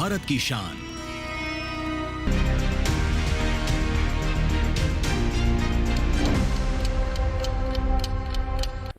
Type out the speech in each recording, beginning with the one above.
भारत की शान।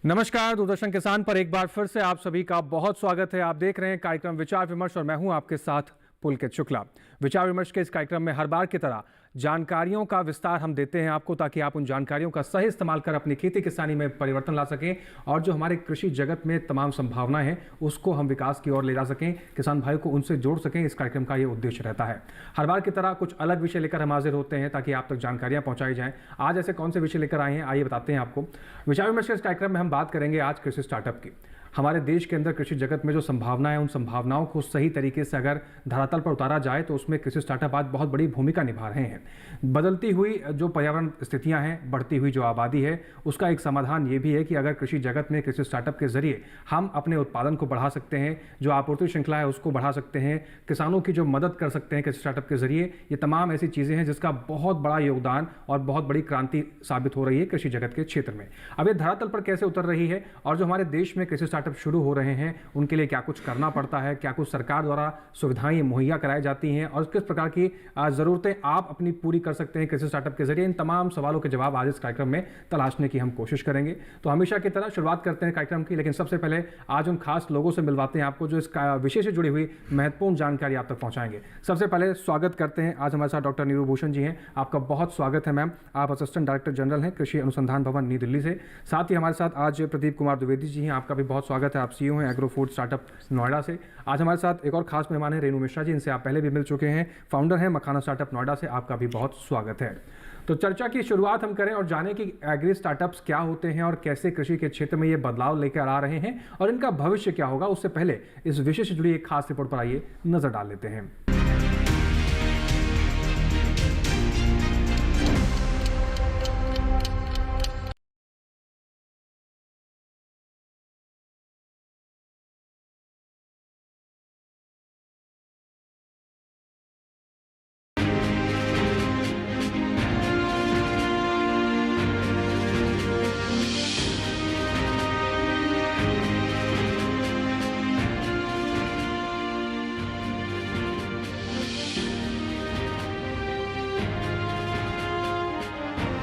नमस्कार, दूरदर्शन किसान पर एक बार फिर से आप सभी का बहुत स्वागत है। आप देख रहे हैं कार्यक्रम विचार विमर्श और मैं हूं आपके साथ पुलकित शुक्ला। विचार विमर्श के इस कार्यक्रम में हर बार की तरह जानकारियों का विस्तार हम देते हैं आपको, ताकि आप उन जानकारियों का सही इस्तेमाल कर अपनी खेती किसानी में परिवर्तन ला सकें और जो हमारे कृषि जगत में तमाम संभावनाएं हैं उसको हम विकास की ओर ले जा सकें, किसान भाइयों को उनसे जोड़ सकें। इस कार्यक्रम का ये उद्देश्य रहता है। हर बार की तरह कुछ अलग विषय लेकर हम हाजिर होते हैं ताकि आप तक जानकारियां पहुंचाई जाएं। आज ऐसे कौन से विषय लेकर आए हैं, आइए बताते हैं आपको। विचार विमर्श के इस कार्यक्रम में हम बात करेंगे आज कृषि स्टार्टअप की। हमारे देश के अंदर कृषि जगत में जो संभावनाएं हैं, उन संभावनाओं को सही तरीके से अगर धरातल पर उतारा जाए तो उसमें कृषि स्टार्टअप आज बहुत बड़ी भूमिका निभा रहे हैं। बदलती हुई जो पर्यावरण स्थितियां हैं, बढ़ती हुई जो आबादी है, उसका एक समाधान ये भी है कि अगर कृषि जगत में कृषि स्टार्टअप के जरिए हम अपने उत्पादन को बढ़ा सकते हैं, जो आपूर्ति श्रृंखला है उसको बढ़ा सकते हैं, किसानों की जो मदद कर सकते हैं कृषि स्टार्टअप के जरिए, ये तमाम ऐसी चीज़ें हैं जिसका बहुत बड़ा योगदान और बहुत बड़ी क्रांति साबित हो रही है कृषि जगत के क्षेत्र में। अब ये धरातल पर कैसे उतर रही है और जो हमारे देश में कृषि स्टार्टअप शुरू हो रहे हैं उनके लिए क्या कुछ करना पड़ता है, क्या कुछ सरकार द्वारा सुविधाएं मुहैया कराई जाती हैं और किस प्रकार की जरूरतें आप अपनी पूरी कर सकते हैं कृषि स्टार्टअप के जरिए, इन तमाम सवालों के जवाब आज इस कार्यक्रम में तलाशने की हम कोशिश करेंगे। तो हमेशा की तरह शुरुआत करते हैं कार्यक्रम की, लेकिन सबसे पहले आज उन खास लोगों से मिलवाते हैं आपको जो इस विषय से जुड़ी हुई महत्वपूर्ण जानकारी आप तक पहुंचाएंगे। सबसे पहले स्वागत करते हैं, आज हमारे साथ डॉक्टर नीरू भूषण जी हैं। आपका बहुत स्वागत है मैम। आप असिस्टेंट डायरेक्टर जनरल हैं कृषि अनुसंधान भवन नई दिल्ली से। साथ ही हमारे साथ आज प्रदीप कुमार द्विवेदी जी हैं, आपका भी बहुत स्वागत है। आप CEO हैं एग्रो फूड स्टार्टअप नोएडा से। आज हमारे साथ एक और खास मेहमान है रेणु मिश्रा जी, इनसे आप पहले भी मिल चुके हैं, फाउंडर हैं मखाना स्टार्टअप नोएडा से। आपका भी बहुत स्वागत है। तो चर्चा की शुरुआत हम करें और जानें कि एग्री स्टार्टअप्स क्या होते हैं और कैसे कृषि के क्षेत्र में ये बदलाव लेकर आ रहे हैं और इनका भविष्य क्या होगा। उससे पहले इस विषय से जुड़ी एक खास रिपोर्ट पर आइए नजर डाल लेते हैं।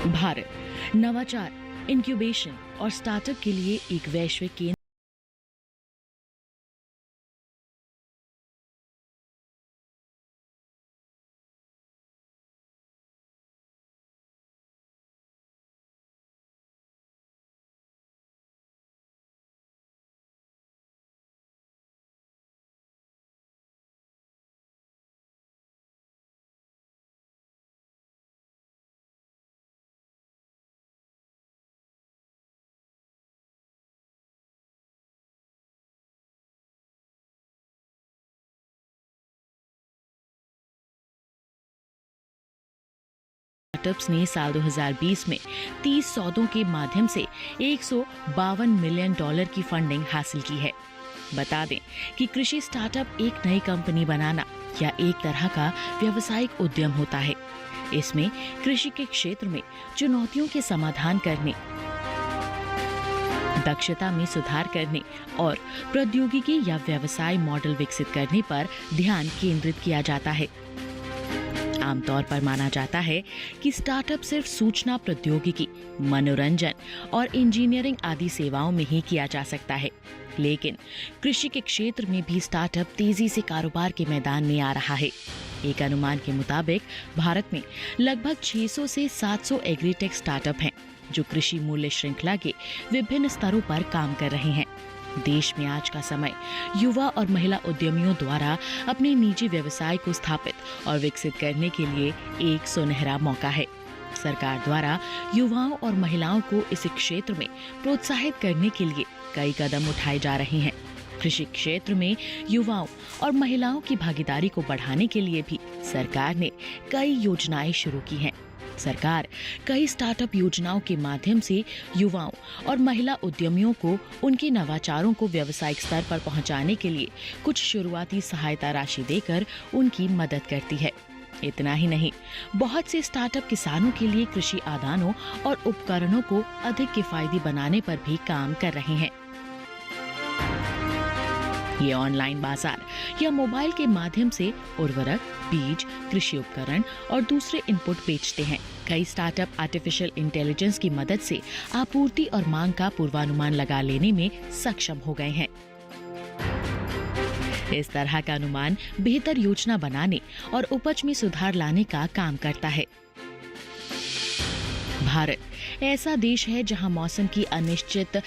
भारत नवाचार, इंक्यूबेशन और स्टार्टअप के लिए एक वैश्विक केंद्र स्टार्टअप्स ने साल 2020 में 30 सौदों के माध्यम से $152 मिलियन की फंडिंग हासिल की है। बता दें कि कृषि स्टार्टअप एक नई कंपनी बनाना या एक तरह का व्यावसायिक उद्यम होता है। इसमें कृषि के क्षेत्र में चुनौतियों के समाधान करने, दक्षता में सुधार करने और प्रौद्योगिकी या व्यवसाय मॉडल विकसित करने पर ध्यान केंद्रित किया जाता है। आमतौर पर माना जाता है कि स्टार्टअप सिर्फ सूचना प्रौद्योगिकी, मनोरंजन और इंजीनियरिंग आदि सेवाओं में ही किया जा सकता है, लेकिन कृषि के क्षेत्र में भी स्टार्टअप तेजी से कारोबार के मैदान में आ रहा है। एक अनुमान के मुताबिक भारत में लगभग 600 से 700 एग्रीटेक स्टार्टअप हैं, जो कृषि मूल्य श्रृंखला के विभिन्न स्तरों पर काम कर रहे हैं। देश में आज का समय युवा और महिला उद्यमियों द्वारा अपने निजी व्यवसाय को स्थापित और विकसित करने के लिए एक सुनहरा मौका है। सरकार द्वारा युवाओं और महिलाओं को इस क्षेत्र में प्रोत्साहित करने के लिए कई कदम उठाए जा रहे हैं। कृषि क्षेत्र में युवाओं और महिलाओं की भागीदारी को बढ़ाने के लिए भी सरकार ने कई योजनाएं शुरू की हैं। सरकार कई स्टार्टअप योजनाओं के माध्यम से युवाओं और महिला उद्यमियों को उनके नवाचारों को व्यावसायिक स्तर पर पहुंचाने के लिए कुछ शुरुआती सहायता राशि देकर उनकी मदद करती है। इतना ही नहीं, बहुत से स्टार्टअप किसानों के लिए कृषि आदानों और उपकरणों को अधिक किफायती बनाने पर भी काम कर रहे हैं। ये ऑनलाइन बाजार या मोबाइल के माध्यम से उर्वरक, बीज, कृषि उपकरण और दूसरे इनपुट बेचते हैं। कई स्टार्टअप आर्टिफिशियल इंटेलिजेंस की मदद से आपूर्ति और मांग का पूर्वानुमान लगा लेने में सक्षम हो गए हैं। इस तरह का अनुमान बेहतर योजना बनाने और उपज में सुधार लाने का काम करता है। भारत ऐसा देश है जहां मौसम की अनिश्चित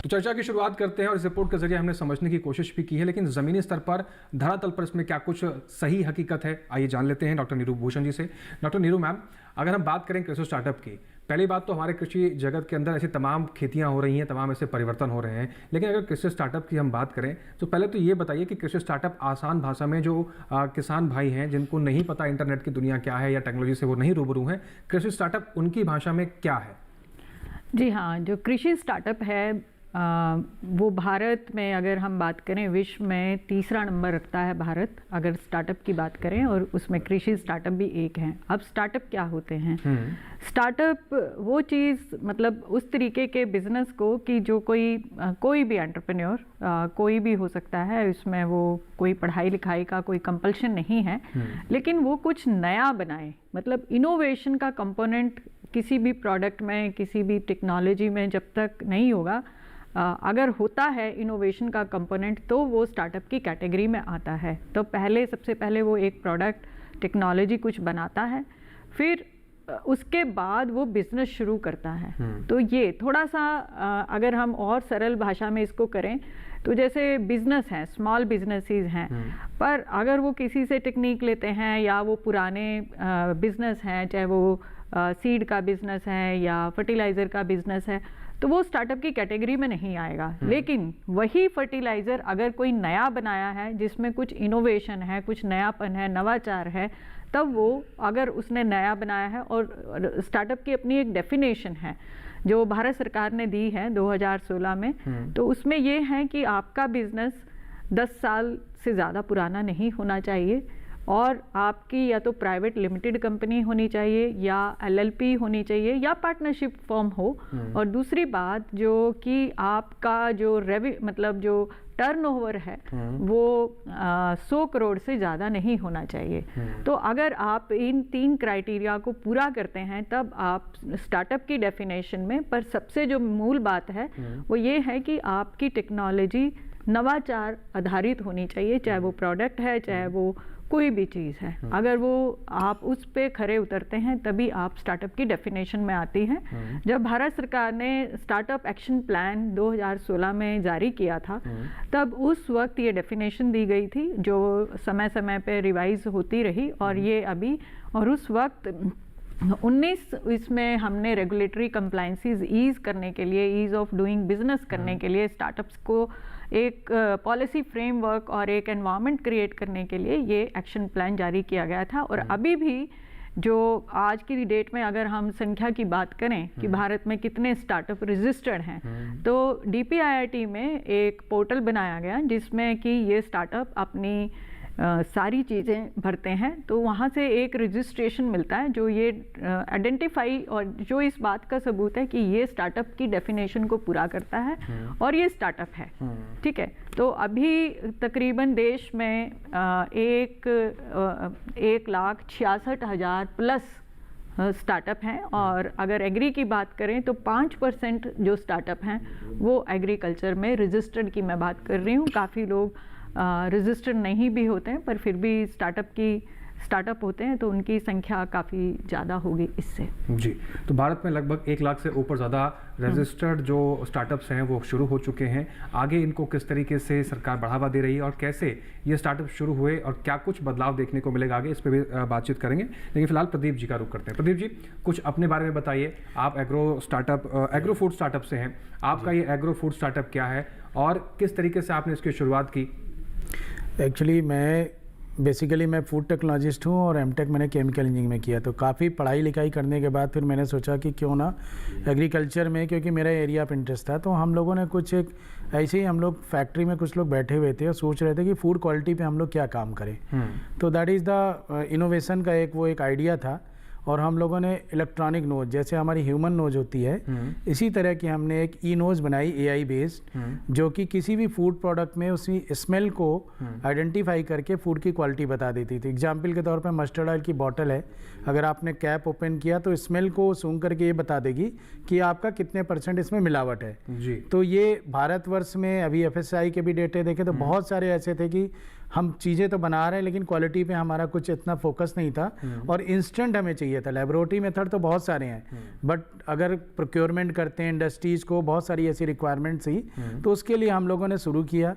तो चर्चा की शुरुआत करते हैं और इस रिपोर्ट के जरिए हमने समझने की कोशिश भी की है, लेकिन ज़मीनी स्तर पर धरातल पर इसमें क्या कुछ सही हकीकत है, आइए जान लेते हैं डॉक्टर नीरू भूषण जी से। डॉक्टर नीरू मैम, अगर हम बात करें कृषि स्टार्टअप की, पहली बात तो हमारे कृषि जगत के अंदर ऐसी तमाम खेतियां हो रही हैं, तमाम ऐसे परिवर्तन हो रहे हैं, लेकिन अगर कृषि स्टार्टअप की हम बात करें तो पहले तो ये बताइए कि कृषि स्टार्टअप आसान भाषा में जो किसान भाई हैं जिनको नहीं पता इंटरनेट की दुनिया क्या है या टेक्नोलॉजी से वो नहीं रूबरू हैं, कृषि स्टार्टअप उनकी भाषा में क्या है? जी हाँ, जो कृषि स्टार्टअप है वो भारत में अगर हम बात करें विश्व में तीसरा नंबर रखता है भारत, अगर स्टार्टअप की बात करें, और उसमें कृषि स्टार्टअप भी एक है। अब स्टार्टअप क्या होते हैं? स्टार्टअप वो चीज़, मतलब उस तरीके के बिजनेस को कि जो कोई भी एंटरप्रेन्योर कोई भी हो सकता है, इसमें वो कोई पढ़ाई लिखाई का कोई कंपल्शन नहीं है, लेकिन वो कुछ नया बनाए, मतलब इनोवेशन का कंपोनेंट किसी भी प्रोडक्ट में, किसी भी टेक्नोलॉजी में जब तक नहीं होगा, अगर होता है इनोवेशन का कंपोनेंट, तो वो स्टार्टअप की कैटेगरी में आता है। तो सबसे पहले वो एक प्रोडक्ट, टेक्नोलॉजी कुछ बनाता है, फिर उसके बाद वो बिजनेस शुरू करता है। तो ये थोड़ा सा अगर हम और सरल भाषा में इसको करें तो जैसे बिजनेस हैं, स्मॉल बिजनेसेस हैं, पर अगर वो किसी से टेक्निक लेते हैं या वो पुराने बिजनेस हैं, चाहे वो सीड का बिजनेस है या फर्टिलाइज़र का बिजनेस है, तो वो स्टार्टअप की कैटेगरी में नहीं आएगा। लेकिन वही फर्टिलाइज़र अगर कोई नया बनाया है जिसमें कुछ इनोवेशन है, कुछ नयापन है, नवाचार है, तब वो, अगर उसने नया बनाया है, और स्टार्टअप की अपनी एक डेफिनेशन है जो भारत सरकार ने दी है 2016 में, तो उसमें ये है कि आपका बिजनेस 10 साल से ज़्यादा पुराना नहीं होना चाहिए, और आपकी या तो प्राइवेट लिमिटेड कंपनी होनी चाहिए या LLP होनी चाहिए या पार्टनरशिप फर्म हो, और दूसरी बात जो कि आपका जो मतलब जो टर्नओवर है वो 100 करोड़ से ज़्यादा नहीं होना चाहिए। तो अगर आप इन 3 क्राइटेरिया को पूरा करते हैं तब आप स्टार्टअप की डेफिनेशन में, पर सबसे जो मूल बात है वो ये है कि आपकी टेक्नोलॉजी नवाचार आधारित होनी चाहिए, चाहे वो प्रोडक्ट है, चाहे वो कोई भी चीज़ है। अगर वो आप उस पे खरे उतरते हैं तभी आप स्टार्टअप की डेफिनेशन में आती हैं। जब भारत सरकार ने स्टार्टअप एक्शन प्लान 2016 में जारी किया था, तब उस वक्त ये डेफिनेशन दी गई थी जो समय समय पे रिवाइज होती रही, और ये अभी, और उस वक्त 19 इसमें हमने रेगुलेटरी कंप्लायंसेस ईज करने के लिए, ईज ऑफ डूइंग बिजनेस करने के लिए, स्टार्टअप्स को एक पॉलिसी फ्रेमवर्क और एक एनवायरनमेंट क्रिएट करने के लिए ये एक्शन प्लान जारी किया गया था। और अभी भी जो आज की डेट में अगर हम संख्या की बात करें कि भारत में कितने स्टार्टअप रजिस्टर्ड हैं, तो DPIIT में एक पोर्टल बनाया गया जिसमें कि ये स्टार्टअप अपनी सारी चीज़ें भरते हैं, तो वहाँ से एक रजिस्ट्रेशन मिलता है जो ये आइडेंटिफाई और जो इस बात का सबूत है कि ये स्टार्टअप की डेफिनेशन को पूरा करता है और ये स्टार्टअप है। ठीक है, तो अभी तकरीबन देश में 1,66,000 प्लस स्टार्टअप हैं, और अगर एग्री की बात करें तो 5% जो स्टार्टअप हैं वो एग्रीकल्चर में रजिस्टर्ड की मैं बात कर रही हूँ। काफ़ी लोग रजिस्टर्ड नहीं भी होते हैं, पर फिर भी स्टार्टअप की स्टार्टअप होते हैं तो उनकी संख्या काफ़ी ज़्यादा होगी इससे। जी, तो भारत में लगभग 1 लाख से ऊपर ज़्यादा रजिस्टर्ड जो स्टार्टअप्स हैं वो शुरू हो चुके हैं। आगे इनको किस तरीके से सरकार बढ़ावा दे रही है और कैसे ये स्टार्टअप शुरू हुए और क्या कुछ बदलाव देखने को मिलेगा आगे, इस पर भी बातचीत करेंगे। लेकिन फिलहाल प्रदीप जी का रुख करते हैं। प्रदीप जी, कुछ अपने बारे में बताइए। आप एग्रो फूड स्टार्टअप से हैं। आपका ये एग्रो फूड स्टार्टअप क्या है और किस तरीके से आपने इसकी शुरुआत की? एक्चुअली बेसिकली मैं फूड टेक्नोलॉजिस्ट हूँ और एमटेक मैंने केमिकल इंजीनियरिंग में किया। तो काफ़ी पढ़ाई लिखाई करने के बाद फिर मैंने सोचा कि क्यों ना एग्रीकल्चर में, क्योंकि मेरा एरिया ऑफ इंटरेस्ट था, तो हम लोगों ने कुछ एक ऐसे ही हम लोग फैक्ट्री में कुछ लोग बैठे हुए थे और सोच रहे थे कि फूड क्वालिटी पे हम लोग क्या काम करें। तो दैट इज़ द इनोवेशन का एक आइडिया था। और हम लोगों ने इलेक्ट्रॉनिक नोज, जैसे हमारी ह्यूमन नोज होती है, इसी तरह की हमने एक ई नोज बनाई AI बेस्ड, जो कि किसी भी फूड प्रोडक्ट में उसकी स्मेल को आइडेंटिफाई करके फूड की क्वालिटी बता देती थी। एग्जाम्पल के तौर पे मस्टर्ड ऑयल की बॉटल है, अगर आपने कैप ओपन किया तो स्मेल को सूंघ करके ये बता देगी कि आपका कितने % इसमें मिलावट है। जी। तो ये भारतवर्ष में अभी FSSAI के भी डेटे देखे तो बहुत सारे ऐसे थे कि हम चीज़ें तो बना रहे हैं लेकिन क्वालिटी पे हमारा कुछ इतना फोकस नहीं था और इंस्टेंट हमें चाहिए था। लेबोरेटरी मेथड तो बहुत सारे हैं, बट अगर प्रोक्योरमेंट करते हैं इंडस्ट्रीज़ को, बहुत सारी ऐसी रिक्वायरमेंट्स थी, तो उसके लिए हम लोगों ने शुरू किया।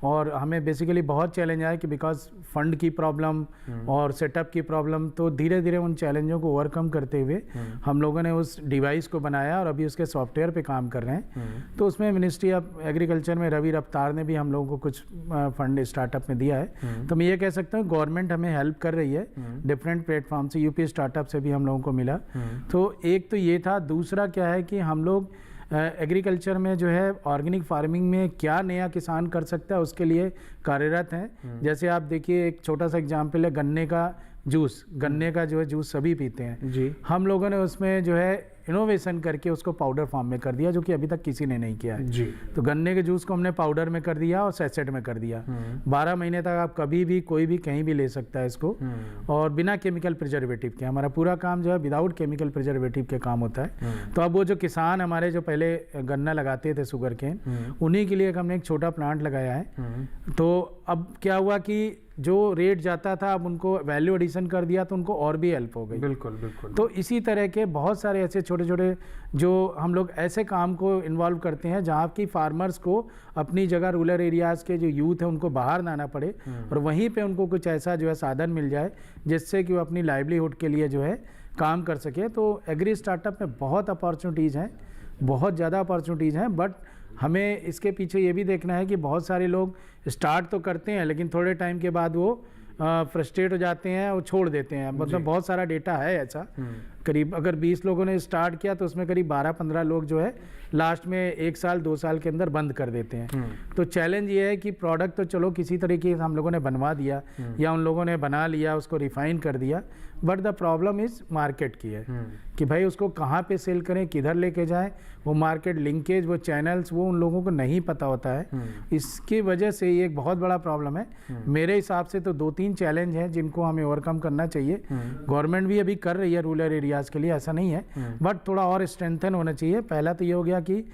और हमें बेसिकली बहुत चैलेंज आया कि बिकॉज फंड की प्रॉब्लम और सेटअप की प्रॉब्लम, तो धीरे धीरे उन चैलेंजों को ओवरकम करते हुए हम लोगों ने उस डिवाइस को बनाया और अभी उसके सॉफ्टवेयर पे काम कर रहे हैं। तो उसमें मिनिस्ट्री ऑफ एग्रीकल्चर में रवि रफ्तार ने भी हम लोगों को कुछ फंड स्टार्टअप में दिया है। तो मैं ये कह सकता हूँ गवर्नमेंट हमें हेल्प कर रही है डिफरेंट प्लेटफॉर्म से, यूपी स्टार्टअप से भी हम लोगों को मिला। तो एक तो ये था। दूसरा क्या है कि हम लोग एग्रीकल्चर में जो है ऑर्गेनिक फार्मिंग में क्या नया किसान कर सकता है उसके लिए कार्यरत हैं। जैसे आप देखिए, एक छोटा सा एग्जांपल है गन्ने का जूस। गन्ने का जो है जूस सभी पीते हैं जी। हम लोगों ने उसमें जो है इनोवेशन करके उसको पाउडर फॉर्म में कर दिया, जो कि अभी तक किसी ने नहीं किया है जी। तो गन्ने के जूस को हमने पाउडर में कर दिया और सैचेट में कर दिया। 12 महीने तक आप कभी भी कोई भी कहीं भी ले सकता है इसको, और बिना केमिकल प्रिजर्वेटिव के। हमारा पूरा काम जो है विदाउट केमिकल प्रिजर्वेटिव के काम होता है। तो अब वो जो किसान हमारे जो पहले गन्ना लगाते थे शुगर केन, उन्हीं के लिए हमने एक छोटा प्लांट लगाया है। तो अब क्या हुआ कि जो रेट जाता था अब उनको वैल्यू एडिशन कर दिया तो उनको और भी हेल्प हो गई। बिल्कुल बिल्कुल। तो इसी तरह के बहुत सारे ऐसे छोटे छोटे जो हम लोग ऐसे काम को इन्वॉल्व करते हैं जहाँ की फार्मर्स को अपनी जगह रूरल एरियाज़ के जो यूथ है उनको बाहर ना आना पड़े और वहीं पे उनको कुछ ऐसा जो है साधन मिल जाए जिससे कि वो अपनी लाइवलीहुड के लिए जो है काम कर सके। तो एग्री स्टार्टअप में बहुत अपॉर्चुनिटीज़ हैं, बहुत ज़्यादा अपॉर्चुनिटीज़ हैं, बट हमें इसके पीछे ये भी देखना है कि बहुत सारे लोग स्टार्ट तो करते हैं लेकिन थोड़े टाइम के बाद वो फ्रस्ट्रेट हो जाते हैं और छोड़ देते हैं। मतलब बहुत सारा डेटा है ऐसा, करीब अगर 20 लोगों ने स्टार्ट किया तो उसमें करीब 12-15 लोग जो है लास्ट में 1 साल 2 साल के अंदर बंद कर देते हैं। तो चैलेंज ये है कि प्रोडक्ट तो चलो किसी तरीके से हम लोगों ने बनवा दिया या उन लोगों ने बना लिया, उसको रिफाइन कर दिया, but the problem is market की है कि भाई उसको कहाँ पे सेल करें, किधर लेके जाएं, वो मार्केट लिंकेज, वो चैनल्स, वो उन लोगों को नहीं पता होता है। इसकी वजह से ये एक बहुत बड़ा प्रॉब्लम है। मेरे हिसाब से तो 2-3 चैलेंज हैं जिनको हमें ओवरकम करना चाहिए। गवर्नमेंट भी अभी कर रही है रूरल एरियाज़ के लिए, ऐसा नहीं है, बट थोड़ा और स्ट्रेंथन होना चाहिए। पहला तो ये हो गया कि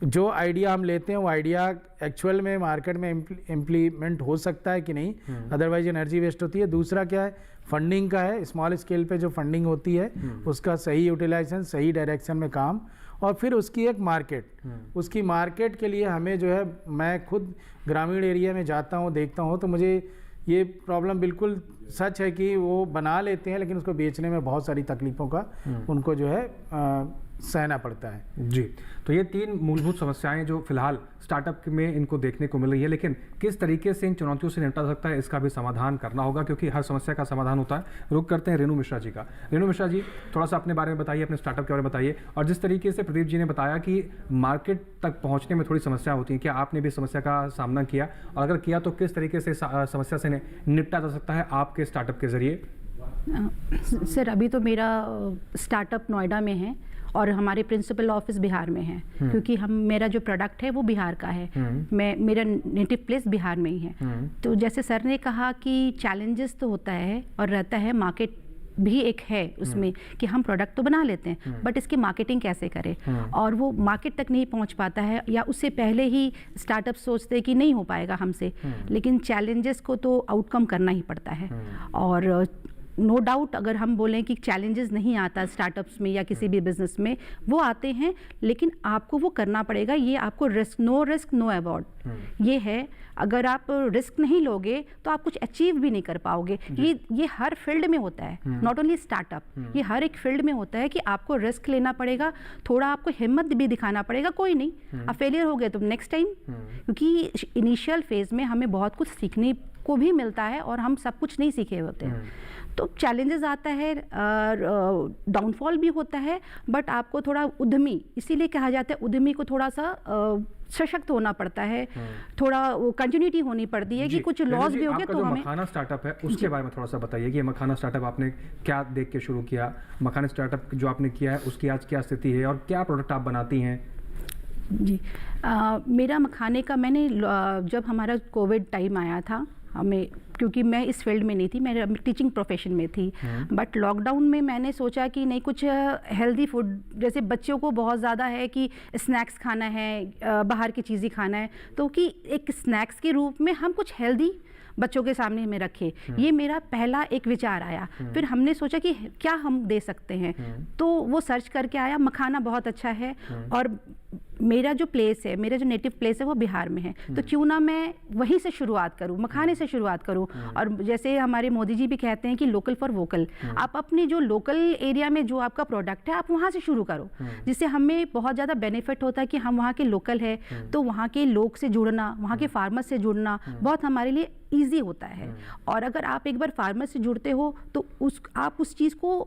जो आइडिया हम लेते हैं वो आइडिया एक्चुअल में मार्केट में इम्प्लीमेंट हो सकता है कि नहीं, अदरवाइज एनर्जी वेस्ट होती है। दूसरा क्या है, फंडिंग का है। स्मॉल स्केल पे जो फंडिंग होती है उसका सही यूटिलाइजेशन, सही डायरेक्शन में काम, और फिर उसकी एक मार्केट। उसकी मार्केट के लिए हमें जो है, मैं खुद ग्रामीण एरिया में जाता हूँ, देखता हूँ, तो मुझे ये प्रॉब्लम बिल्कुल सच है कि वो बना लेते हैं लेकिन उसको बेचने में बहुत सारी तकलीफ़ों का उनको जो है सहना पड़ता है। जी, तो ये 3 मूलभूत समस्याएं जो फिलहाल स्टार्टअप में इनको देखने को मिल रही है, लेकिन किस तरीके से इन चुनौतियों से निपटा जा सकता है इसका भी समाधान करना होगा, क्योंकि हर समस्या का समाधान होता है। रुक करते हैं रेणु मिश्रा जी का। रेणु मिश्रा जी, थोड़ा सा अपने बारे में बताइए, अपने स्टार्टअप के बारे में बताइए, और जिस तरीके से प्रदीप जी ने बताया कि मार्केट तक पहुँचने में थोड़ी समस्या होती है, क्या आपने भी समस्या का सामना किया, और अगर किया तो किस तरीके से समस्या से निपटा जा सकता है आपके स्टार्टअप के जरिए? सर, अभी तो मेरा स्टार्टअप नोएडा में है और हमारे प्रिंसिपल ऑफिस बिहार में है, क्योंकि मेरा जो प्रोडक्ट है वो बिहार का है। मेरा नेटिव प्लेस बिहार में ही है। तो जैसे सर ने कहा कि चैलेंजेस तो होता है और रहता है, मार्केट भी एक है उसमें कि हम प्रोडक्ट तो बना लेते हैं बट इसकी मार्केटिंग कैसे करें, और वो मार्केट तक नहीं पहुंच पाता है, या उससे पहले ही स्टार्टअप सोचते हैं कि नहीं हो पाएगा हमसे। लेकिन चैलेंजेस को तो आउटकम करना ही पड़ता है। और नो डाउट अगर हम बोलें कि चैलेंजेस नहीं आता स्टार्टअप्स में या किसी भी बिजनेस में, वो आते हैं, लेकिन आपको वो करना पड़ेगा। ये आपको रिस्क नो अवॉर्ड, ये है। अगर आप रिस्क नहीं लोगे तो आप कुछ अचीव भी नहीं कर पाओगे। ये हर फील्ड में होता है, नॉट ओनली स्टार्टअप, ये हर एक फील्ड में होता है कि आपको रिस्क लेना पड़ेगा, थोड़ा आपको हिम्मत भी दिखाना पड़ेगा। कोई नहीं, आप फेलियर हो गए तो नेक्स्ट टाइम, क्योंकि इनिशियल फेज में हमें बहुत कुछ सीखने को भी मिलता है और हम सब कुछ नहीं सीखे होते हैं। तो चैलेंजेस आता है, डाउनफॉल भी होता है, बट आपको थोड़ा उद्यमी, इसीलिए कहा जाता है उद्यमी को थोड़ा सा सशक्त होना पड़ता है, थोड़ा कंटिन्यूटी होनी पड़ती है कि कुछ लॉस भी हो गए तो हमें। मखाना स्टार्टअप है उसके बारे में थोड़ा सा बताइए कि मखाना स्टार्टअप आपने क्या देख के शुरू किया, मखाना स्टार्टअप जो आपने किया है उसकी आज क्या स्थिति है और क्या प्रोडक्ट आप बनाती हैं? जी, मेरा मखाने का, मैंने जब हमारा कोविड टाइम आया था, हमें, क्योंकि मैं इस फील्ड में नहीं थी, मैं टीचिंग प्रोफेशन में थी, बट लॉकडाउन में मैंने सोचा कि नहीं, कुछ हेल्दी फूड, जैसे बच्चों को बहुत ज़्यादा है कि स्नैक्स खाना है, बाहर की चीज़ें खाना है, तो कि एक स्नैक्स के रूप में हम कुछ हेल्दी बच्चों के सामने में रखे। ये मेरा पहला एक विचार आया। फिर हमने सोचा कि क्या हम दे सकते हैं, तो वो सर्च करके आया, मखाना बहुत अच्छा है, और मेरा जो प्लेस है, मेरा जो नेटिव प्लेस है वो बिहार में है, तो क्यों ना मैं वहीं से शुरुआत करूं, मखाने से शुरुआत करूं। और जैसे हमारे मोदी जी भी कहते हैं कि लोकल फॉर वोकल, आप अपनी जो लोकल एरिया में जो आपका प्रोडक्ट है आप वहां से शुरू करो, जिससे हमें बहुत ज़्यादा बेनिफिट होता है कि हम वहाँ के लोकल है, तो वहाँ के लोग से जुड़ना, वहाँ के फार्मर से जुड़ना बहुत हमारे लिए ईजी होता है। और अगर आप एक बार फार्मर से जुड़ते हो तो आप उस चीज़ को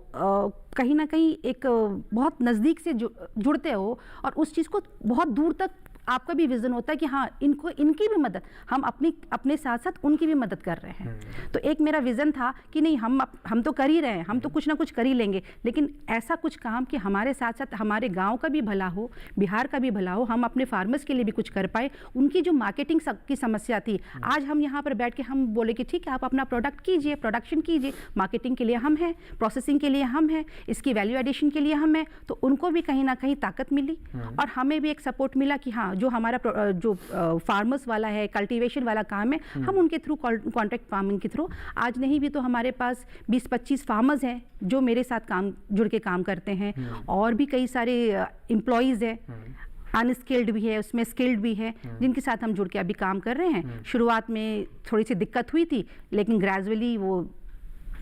कहीं ना कहीं एक बहुत नज़दीक से जुड़ते हो, और उस चीज़ को बहुत दूर तक आपका भी विजन होता है कि हाँ, इनकी भी मदद, हम अपने साथ साथ उनकी भी मदद कर रहे हैं। तो एक मेरा विजन था कि नहीं, हम तो कर ही रहे हैं, हम तो कुछ ना कुछ कर ही लेंगे, लेकिन ऐसा कुछ काम कि हमारे साथ साथ हमारे गांव का भी भला हो, बिहार का भी भला हो, हम अपने फार्मर्स के लिए भी कुछ कर पाए। उनकी जो मार्केटिंग की समस्या थी, आज हम यहाँ पर बैठ के हम बोले कि ठीक है, आप अपना प्रोडक्ट कीजिए, प्रोडक्शन कीजिए, मार्केटिंग के लिए हम हैं, प्रोसेसिंग के लिए हम हैं, इसकी वैल्यू एडिशन के लिए हम हैं, तो उनको भी कहीं ना कहीं ताकत मिली और हमें भी एक सपोर्ट मिला कि हाँ, जो हमारा जो फार्मर्स वाला है, कल्टीवेशन वाला काम है, हम उनके थ्रू, कॉन्ट्रैक्ट फार्मिंग के थ्रू, आज नहीं भी तो हमारे पास 20-25 फार्मर्स हैं जो मेरे साथ जुड़ के काम करते हैं, और भी कई सारे एम्प्लॉयज़ हैं, अनस्किल्ड भी है, उसमें स्किल्ड भी है, जिनके साथ हम जुड़ के अभी काम कर रहे हैं। शुरुआत में थोड़ी सी दिक्कत हुई थी, लेकिन ग्रेजुअली वो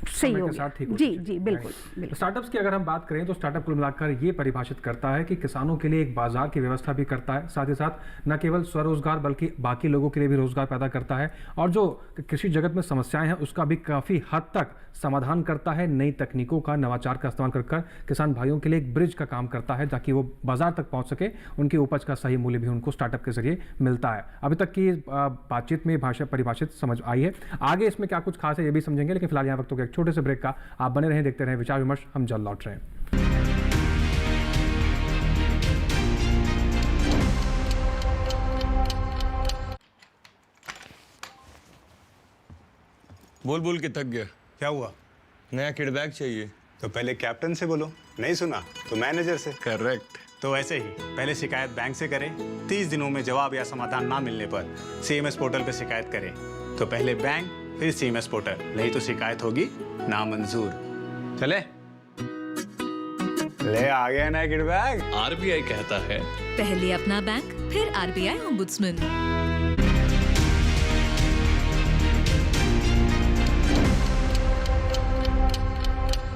सही हो गया। जी, बिल्कुल। स्टार्टअप्स की अगर हम बात करें तो स्टार्टअप कुल मिलाकर ये परिभाषित करता है कि किसानों के लिए एक बाजार की व्यवस्था भी करता है, साथ ही साथ न केवल स्वरोजगार बल्कि बाकी लोगों के लिए भी रोजगार पैदा करता है, और जो कृषि जगत में समस्याएं हैं उसका भी काफ़ी हद तक समाधान करता है। नई तकनीकों का, नवाचार का इस्तेमाल कर किसान भाइयों के लिए एक ब्रिज का काम करता है, ताकि वो बाजार तक पहुंच सके, उनकी उपज का सही मूल्य भी उनको स्टार्टअप के जरिए मिलता है। अभी तक की बातचीत में भाषा परिभाषित समझ आई है, आगे इसमें क्या कुछ खास है ये भी समझेंगे, लेकिन फिलहाल यहाँ वक्त एक छोटे से ब्रेक का। आप बने रहें, देखते रहें विचार विमर्श, हम जल्द लौट रहे हैं। बोल बोल के थक गया। क्या हुआ? नया किड बैग चाहिए। तो पहले कैप्टन से बोलो, नहीं सुना तो मैनेजर से। करेक्ट। तो ऐसे ही पहले शिकायत बैंक से करें, 30 दिनों में जवाब या समाधान ना मिलने पर CMS पोर्टल पे शिकायत करें। तो पहले बैंक, फिर CMS पोर्टल, नहीं तो शिकायत होगी नामंजूर। चले ले, आ गया ना किड बैग। RBI कहता है पहले अपना बैंक, फिर RBI ओम्बुड्समैन।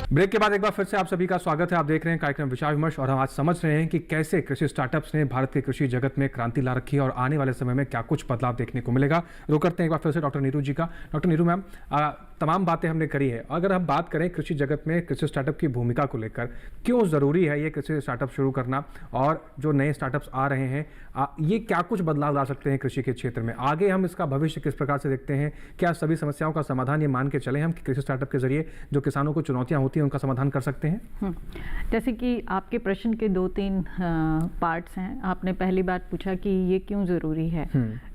ब्रेक के बाद एक बार फिर से आप सभी का स्वागत है। आप देख रहे हैं कार्यक्रम विचार विमर्श, और हम आज समझ रहे हैं कि कैसे कृषि स्टार्टअप्स ने भारत के कृषि जगत में क्रांति ला रखी है और आने वाले समय में क्या कुछ बदलाव देखने को मिलेगा। रुक करते हैं एक बार फिर से डॉक्टर नीरू जी का। डॉक्टर नीरू मैम, तमाम बातें हमने करी है, अगर हम बात करें कृषि जगत में कृषि स्टार्टअप की भूमिका को लेकर, क्यों ज़रूरी है ये कृषि स्टार्टअप शुरू करना, और जो नए स्टार्टअप्स आ रहे हैं ये क्या कुछ बदलाव ला सकते हैं कृषि के क्षेत्र में, आगे हम इसका भविष्य किस प्रकार से देखते हैं, क्या सभी समस्याओं का समाधान ये मान के चले हम कि कृषि स्टार्टअप के जरिए जो किसानों को चुनौतियाँ होती हैं उनका समाधान कर सकते हैं? जैसे कि आपके प्रश्न के 2-3 पार्ट्स हैं। आपने पहली बात पूछा कि ये क्यों ज़रूरी है,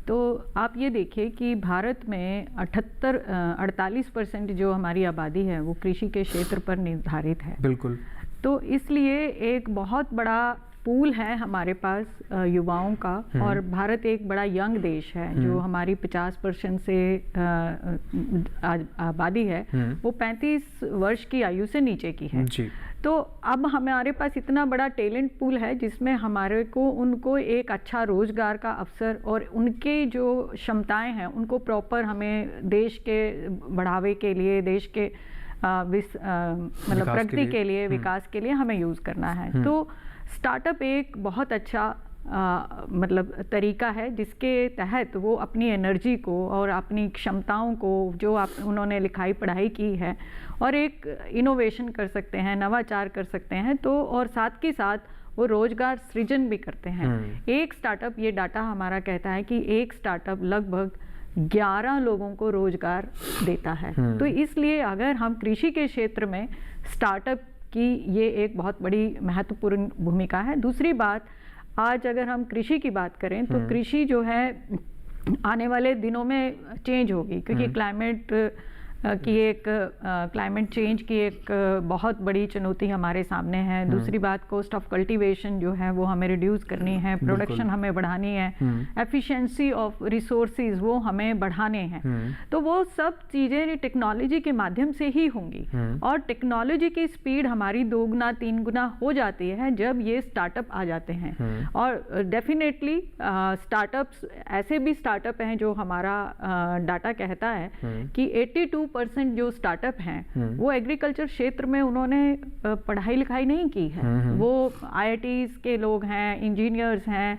तो आप ये देखिए कि भारत में 48% जो हमारी आबादी है वो कृषि के क्षेत्र पर निर्धारित है। बिल्कुल। तो इसलिए एक बहुत बड़ा पूल है हमारे पास युवाओं का, और भारत एक बड़ा यंग देश है। जो हमारी 50% से आबादी है वो 35 वर्ष की आयु से नीचे की है जी। तो अब हमारे पास इतना बड़ा टैलेंट पूल है जिसमें हमारे को उनको एक अच्छा रोजगार का अवसर और उनके जो क्षमताएं हैं उनको प्रॉपर हमें देश के बढ़ावे के लिए, देश के मतलब प्रगति के लिए, विकास के लिए हमें यूज़ करना है। तो स्टार्टअप एक बहुत अच्छा मतलब तरीका है जिसके तहत वो अपनी एनर्जी को और अपनी क्षमताओं को जो उन्होंने लिखाई पढ़ाई की है और एक इनोवेशन कर सकते हैं, नवाचार कर सकते हैं। तो और साथ के साथ वो रोजगार सृजन भी करते हैं। एक स्टार्टअप, ये डाटा हमारा कहता है कि एक स्टार्टअप लगभग 11 लोगों को रोजगार देता है। तो इसलिए अगर हम कृषि के क्षेत्र में स्टार्टअप की ये एक बहुत बड़ी महत्वपूर्ण भूमिका है। दूसरी बात, आज अगर हम कृषि की बात करें तो कृषि जो है आने वाले दिनों में चेंज होगी क्योंकि क्लाइमेट चेंज की एक बहुत बड़ी चुनौती हमारे सामने है। दूसरी बात, कॉस्ट ऑफ कल्टीवेशन जो है वो हमें रिड्यूस करनी है, प्रोडक्शन हमें बढ़ानी है, एफिशिएंसी ऑफ रिसोर्सेज वो हमें बढ़ाने हैं। तो वो सब चीज़ें टेक्नोलॉजी के माध्यम से ही होंगी और टेक्नोलॉजी की स्पीड हमारी 2 गुना 3 गुना हो जाती है जब ये स्टार्टअप आ जाते हैं। और डेफिनेटली स्टार्टअप्स, ऐसे भी स्टार्टअप हैं जो हमारा डाटा कहता है कि 82% जो स्टार्टअप हैं वो एग्रीकल्चर क्षेत्र में उन्होंने पढ़ाई लिखाई नहीं की है। वो IITs के लोग हैं, इंजीनियर्स हैं,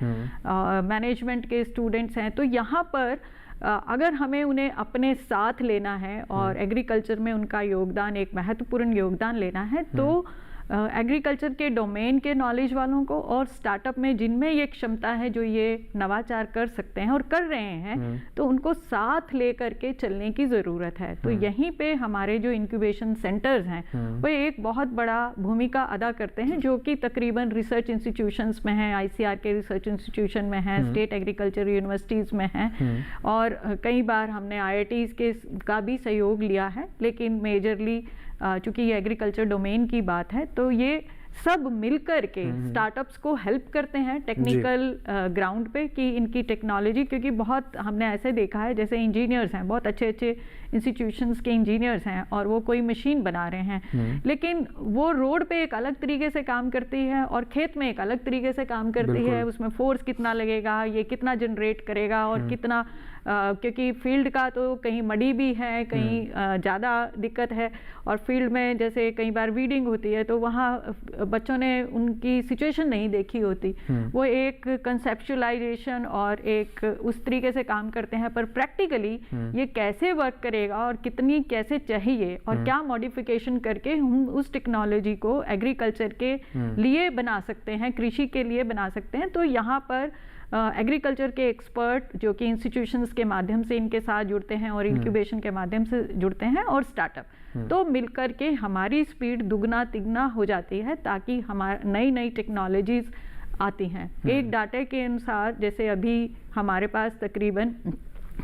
मैनेजमेंट के स्टूडेंट्स हैं। तो यहाँ पर अगर हमें उन्हें अपने साथ लेना है और एग्रीकल्चर में उनका योगदान, एक महत्वपूर्ण योगदान लेना है, तो एग्रीकल्चर के डोमेन के नॉलेज वालों को और स्टार्टअप में जिनमें ये क्षमता है जो ये नवाचार कर सकते हैं और कर रहे हैं, तो उनको साथ लेकर के चलने की ज़रूरत है। तो यहीं पे हमारे जो इंक्यूबेशन सेंटर्स हैं वो एक बहुत बड़ा भूमिका अदा करते हैं, जो कि तकरीबन रिसर्च इंस्टीट्यूशंस में हैं, ICR के रिसर्च इंस्टीट्यूशन में हैं, स्टेट एग्रीकल्चर यूनिवर्सिटीज़ में हैं, और कई बार हमने IITs का भी सहयोग लिया है। लेकिन मेजरली चूँकि ये एग्रीकल्चर डोमेन की बात है तो ये सब मिलकर के स्टार्टअप्स को हेल्प करते हैं टेक्निकल ग्राउंड पे कि इनकी टेक्नोलॉजी, क्योंकि बहुत हमने ऐसे देखा है जैसे इंजीनियर्स हैं, बहुत अच्छे अच्छे इंस्टीट्यूशंस के इंजीनियर्स हैं और वो कोई मशीन बना रहे हैं, लेकिन वो रोड पे एक अलग तरीके से काम करती है और खेत में एक अलग तरीके से काम करती है। उसमें फोर्स कितना लगेगा, ये कितना जनरेट करेगा और कितना क्योंकि फील्ड का तो कहीं मडी भी है, कहीं ज़्यादा दिक्कत है, और फील्ड में जैसे कई बार वीडिंग होती है तो वहाँ बच्चों ने उनकी सिचुएशन नहीं देखी होती। वो एक कंसेप्चुअलाइजेशन और एक उस तरीके से काम करते हैं, पर प्रैक्टिकली ये कैसे वर्क करेगा और कितनी कैसे चाहिए और क्या मॉडिफिकेशन करके हम उस टेक्नोलॉजी को एग्रीकल्चर के लिए बना सकते हैं, कृषि के लिए बना सकते हैं। तो यहाँ पर एग्रीकल्चर के एक्सपर्ट जो कि इंस्टीट्यूशंस के माध्यम से इनके साथ जुड़ते हैं और इंक्यूबेशन के माध्यम से जुड़ते हैं और स्टार्टअप, तो मिलकर के हमारी स्पीड दुगना तिगना हो जाती है ताकि हमारी नई नई टेक्नोलॉजीज आती हैं। एक डाटा के अनुसार जैसे अभी हमारे पास तकरीबन,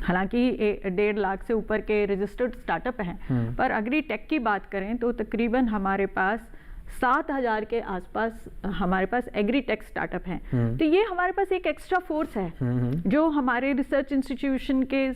हालांकि 1.5 लाख से ऊपर के रजिस्टर्ड स्टार्टअप हैं, पर अग्री टेक की बात करें तो तकरीबन हमारे पास 7,000 के आसपास हमारे पास एग्री टेक स्टार्टअप हैं। तो ये हमारे पास एक एक्स्ट्रा फोर्स है जो हमारे रिसर्च इंस्टीट्यूशन के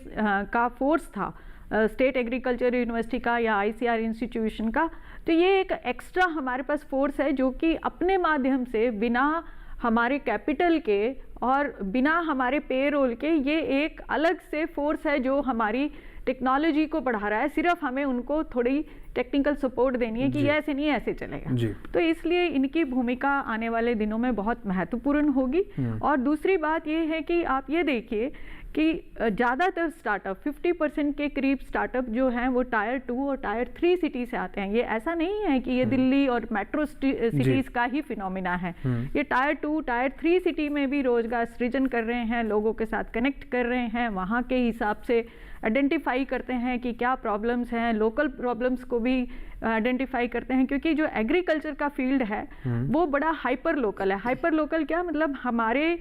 का फोर्स था, स्टेट एग्रीकल्चर यूनिवर्सिटी का या ICR इंस्टीट्यूशन का। तो ये एक एक्स्ट्रा हमारे पास फोर्स है जो कि अपने माध्यम से बिना हमारे कैपिटल के और बिना हमारे पेरोल के ये एक अलग से फोर्स है जो हमारी टेक्नोलॉजी को बढ़ा रहा है। सिर्फ हमें उनको थोड़ी टेक्निकल सपोर्ट देनी है कि ये ऐसे नहीं ऐसे चलेगा। तो इसलिए इनकी भूमिका आने वाले दिनों में बहुत महत्वपूर्ण होगी। और दूसरी बात ये है कि आप ये देखिए कि ज़्यादातर स्टार्टअप 50% के करीब स्टार्टअप जो हैं वो टायर 2 और टायर 3 सिटी से आते हैं। ये ऐसा नहीं है कि ये दिल्ली और मेट्रो सिटीज़ का ही फिनोमिना है। ये टायर 2 टायर 3 सिटी में भी रोजगार सृजन कर रहे हैं, लोगों के साथ कनेक्ट कर रहे हैं, वहाँ के हिसाब से आइडेंटिफाई करते हैं कि क्या प्रॉब्लम्स हैं, लोकल प्रॉब्लम्स को भी आइडेंटिफाई करते हैं। क्योंकि जो एग्रीकल्चर का फील्ड है वो बड़ा हाइपर लोकल है। हाइपर लोकल क्या मतलब, हमारे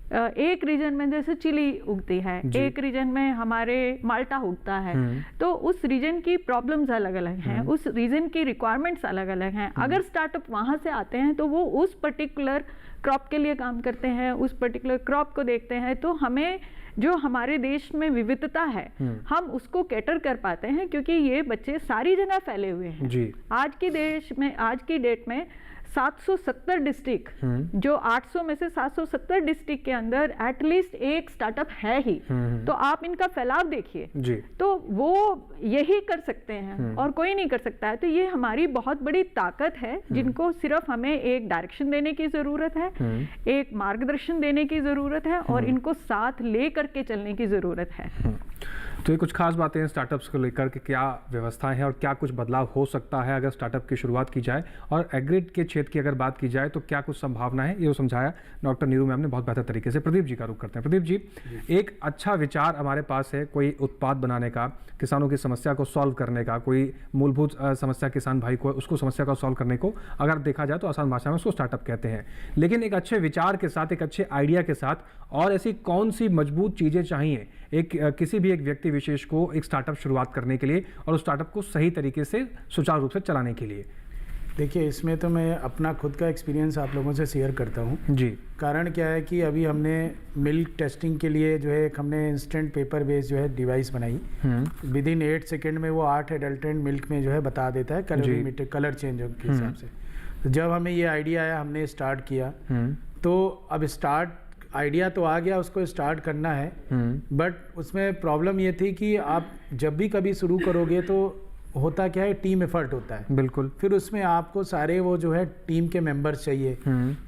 एक रीजन में जैसे चिली उगती है, एक रीजन में हमारे माल्टा उगता है, तो उस रीजन की प्रॉब्लम्स अलग अलग हैं, उस रीजन की रिक्वायरमेंट्स अलग अलग हैं। अगर स्टार्टअप वहाँ से आते हैं तो वो उस पर्टिकुलर क्रॉप के लिए काम करते हैं, उस पर्टिकुलर क्रॉप को देखते हैं, तो हमें जो हमारे देश में विविधता है हम उसको कैटर कर पाते हैं, क्योंकि ये बच्चे सारी जगह फैले हुए हैं जी। आज की डेट में 770 डिस्ट्रिक्ट, जो 800 में से 770 डिस्ट्रिक्ट के अंदर एटलीस्ट एक स्टार्टअप है ही, तो आप इनका फैलाव देखिए, तो वो यही कर सकते हैं और कोई नहीं कर सकता है। तो ये हमारी बहुत बड़ी ताकत है, जिनको सिर्फ हमें एक डायरेक्शन देने की जरूरत है, एक मार्गदर्शन देने की जरूरत है और इनको साथ ले करके चलने की जरूरत है। तो ये कुछ खास बातें हैं स्टार्टअप्स को लेकर के, क्या व्यवस्थाएं हैं और क्या कुछ बदलाव हो सकता है अगर स्टार्टअप की शुरुआत की जाए, और एग्रीड के क्षेत्र की अगर बात की जाए तो क्या कुछ संभावना है, ये समझाया डॉक्टर नीरू मैम ने बहुत बेहतर तरीके से। प्रदीप जी का रुख करते हैं। प्रदीप जी, एक अच्छा विचार हमारे पास है कोई उत्पाद बनाने का, किसानों की समस्या को सॉल्व करने का, कोई मूलभूत समस्या किसान भाई को उसको समस्या को सॉल्व करने को अगर देखा जाए तो आसान भाषा में उसको स्टार्टअप कहते हैं। लेकिन एक अच्छे विचार के साथ, एक अच्छे आइडिया के साथ और ऐसी कौन सी मजबूत चीज़ें चाहिए किसी भी एक व्यक्ति विशेष को एक स्टार्टअप शुरुआत करने के लिए और उस स्टार्टअप को सही तरीके से सुचारू रूप से चलाने के लिए? देखिए, इसमें तो मैं अपना खुद का एक्सपीरियंस आप लोगों से शेयर करता हूँ जी। कारण क्या है कि अभी हमने मिल्क टेस्टिंग के लिए जो है एक हमने इंस्टेंट पेपर बेस्ड जो है डिवाइस बनाई। विद इन 8 सेकेंड में वो 8 एडल्टेंट मिल्क में जो है बता देता है कैलोरीमीटर, कलर चेंज के हिसाब से। तो जब हमें ये आइडिया आया, हमने स्टार्ट किया, तो अब आइडिया तो आ गया, उसको स्टार्ट करना है, बट उसमें प्रॉब्लम ये थी कि आप जब भी कभी शुरू करोगे तो होता क्या है, टीम एफर्ट होता है। बिल्कुल। फिर उसमें आपको सारे वो जो है टीम के मेंबर्स चाहिए,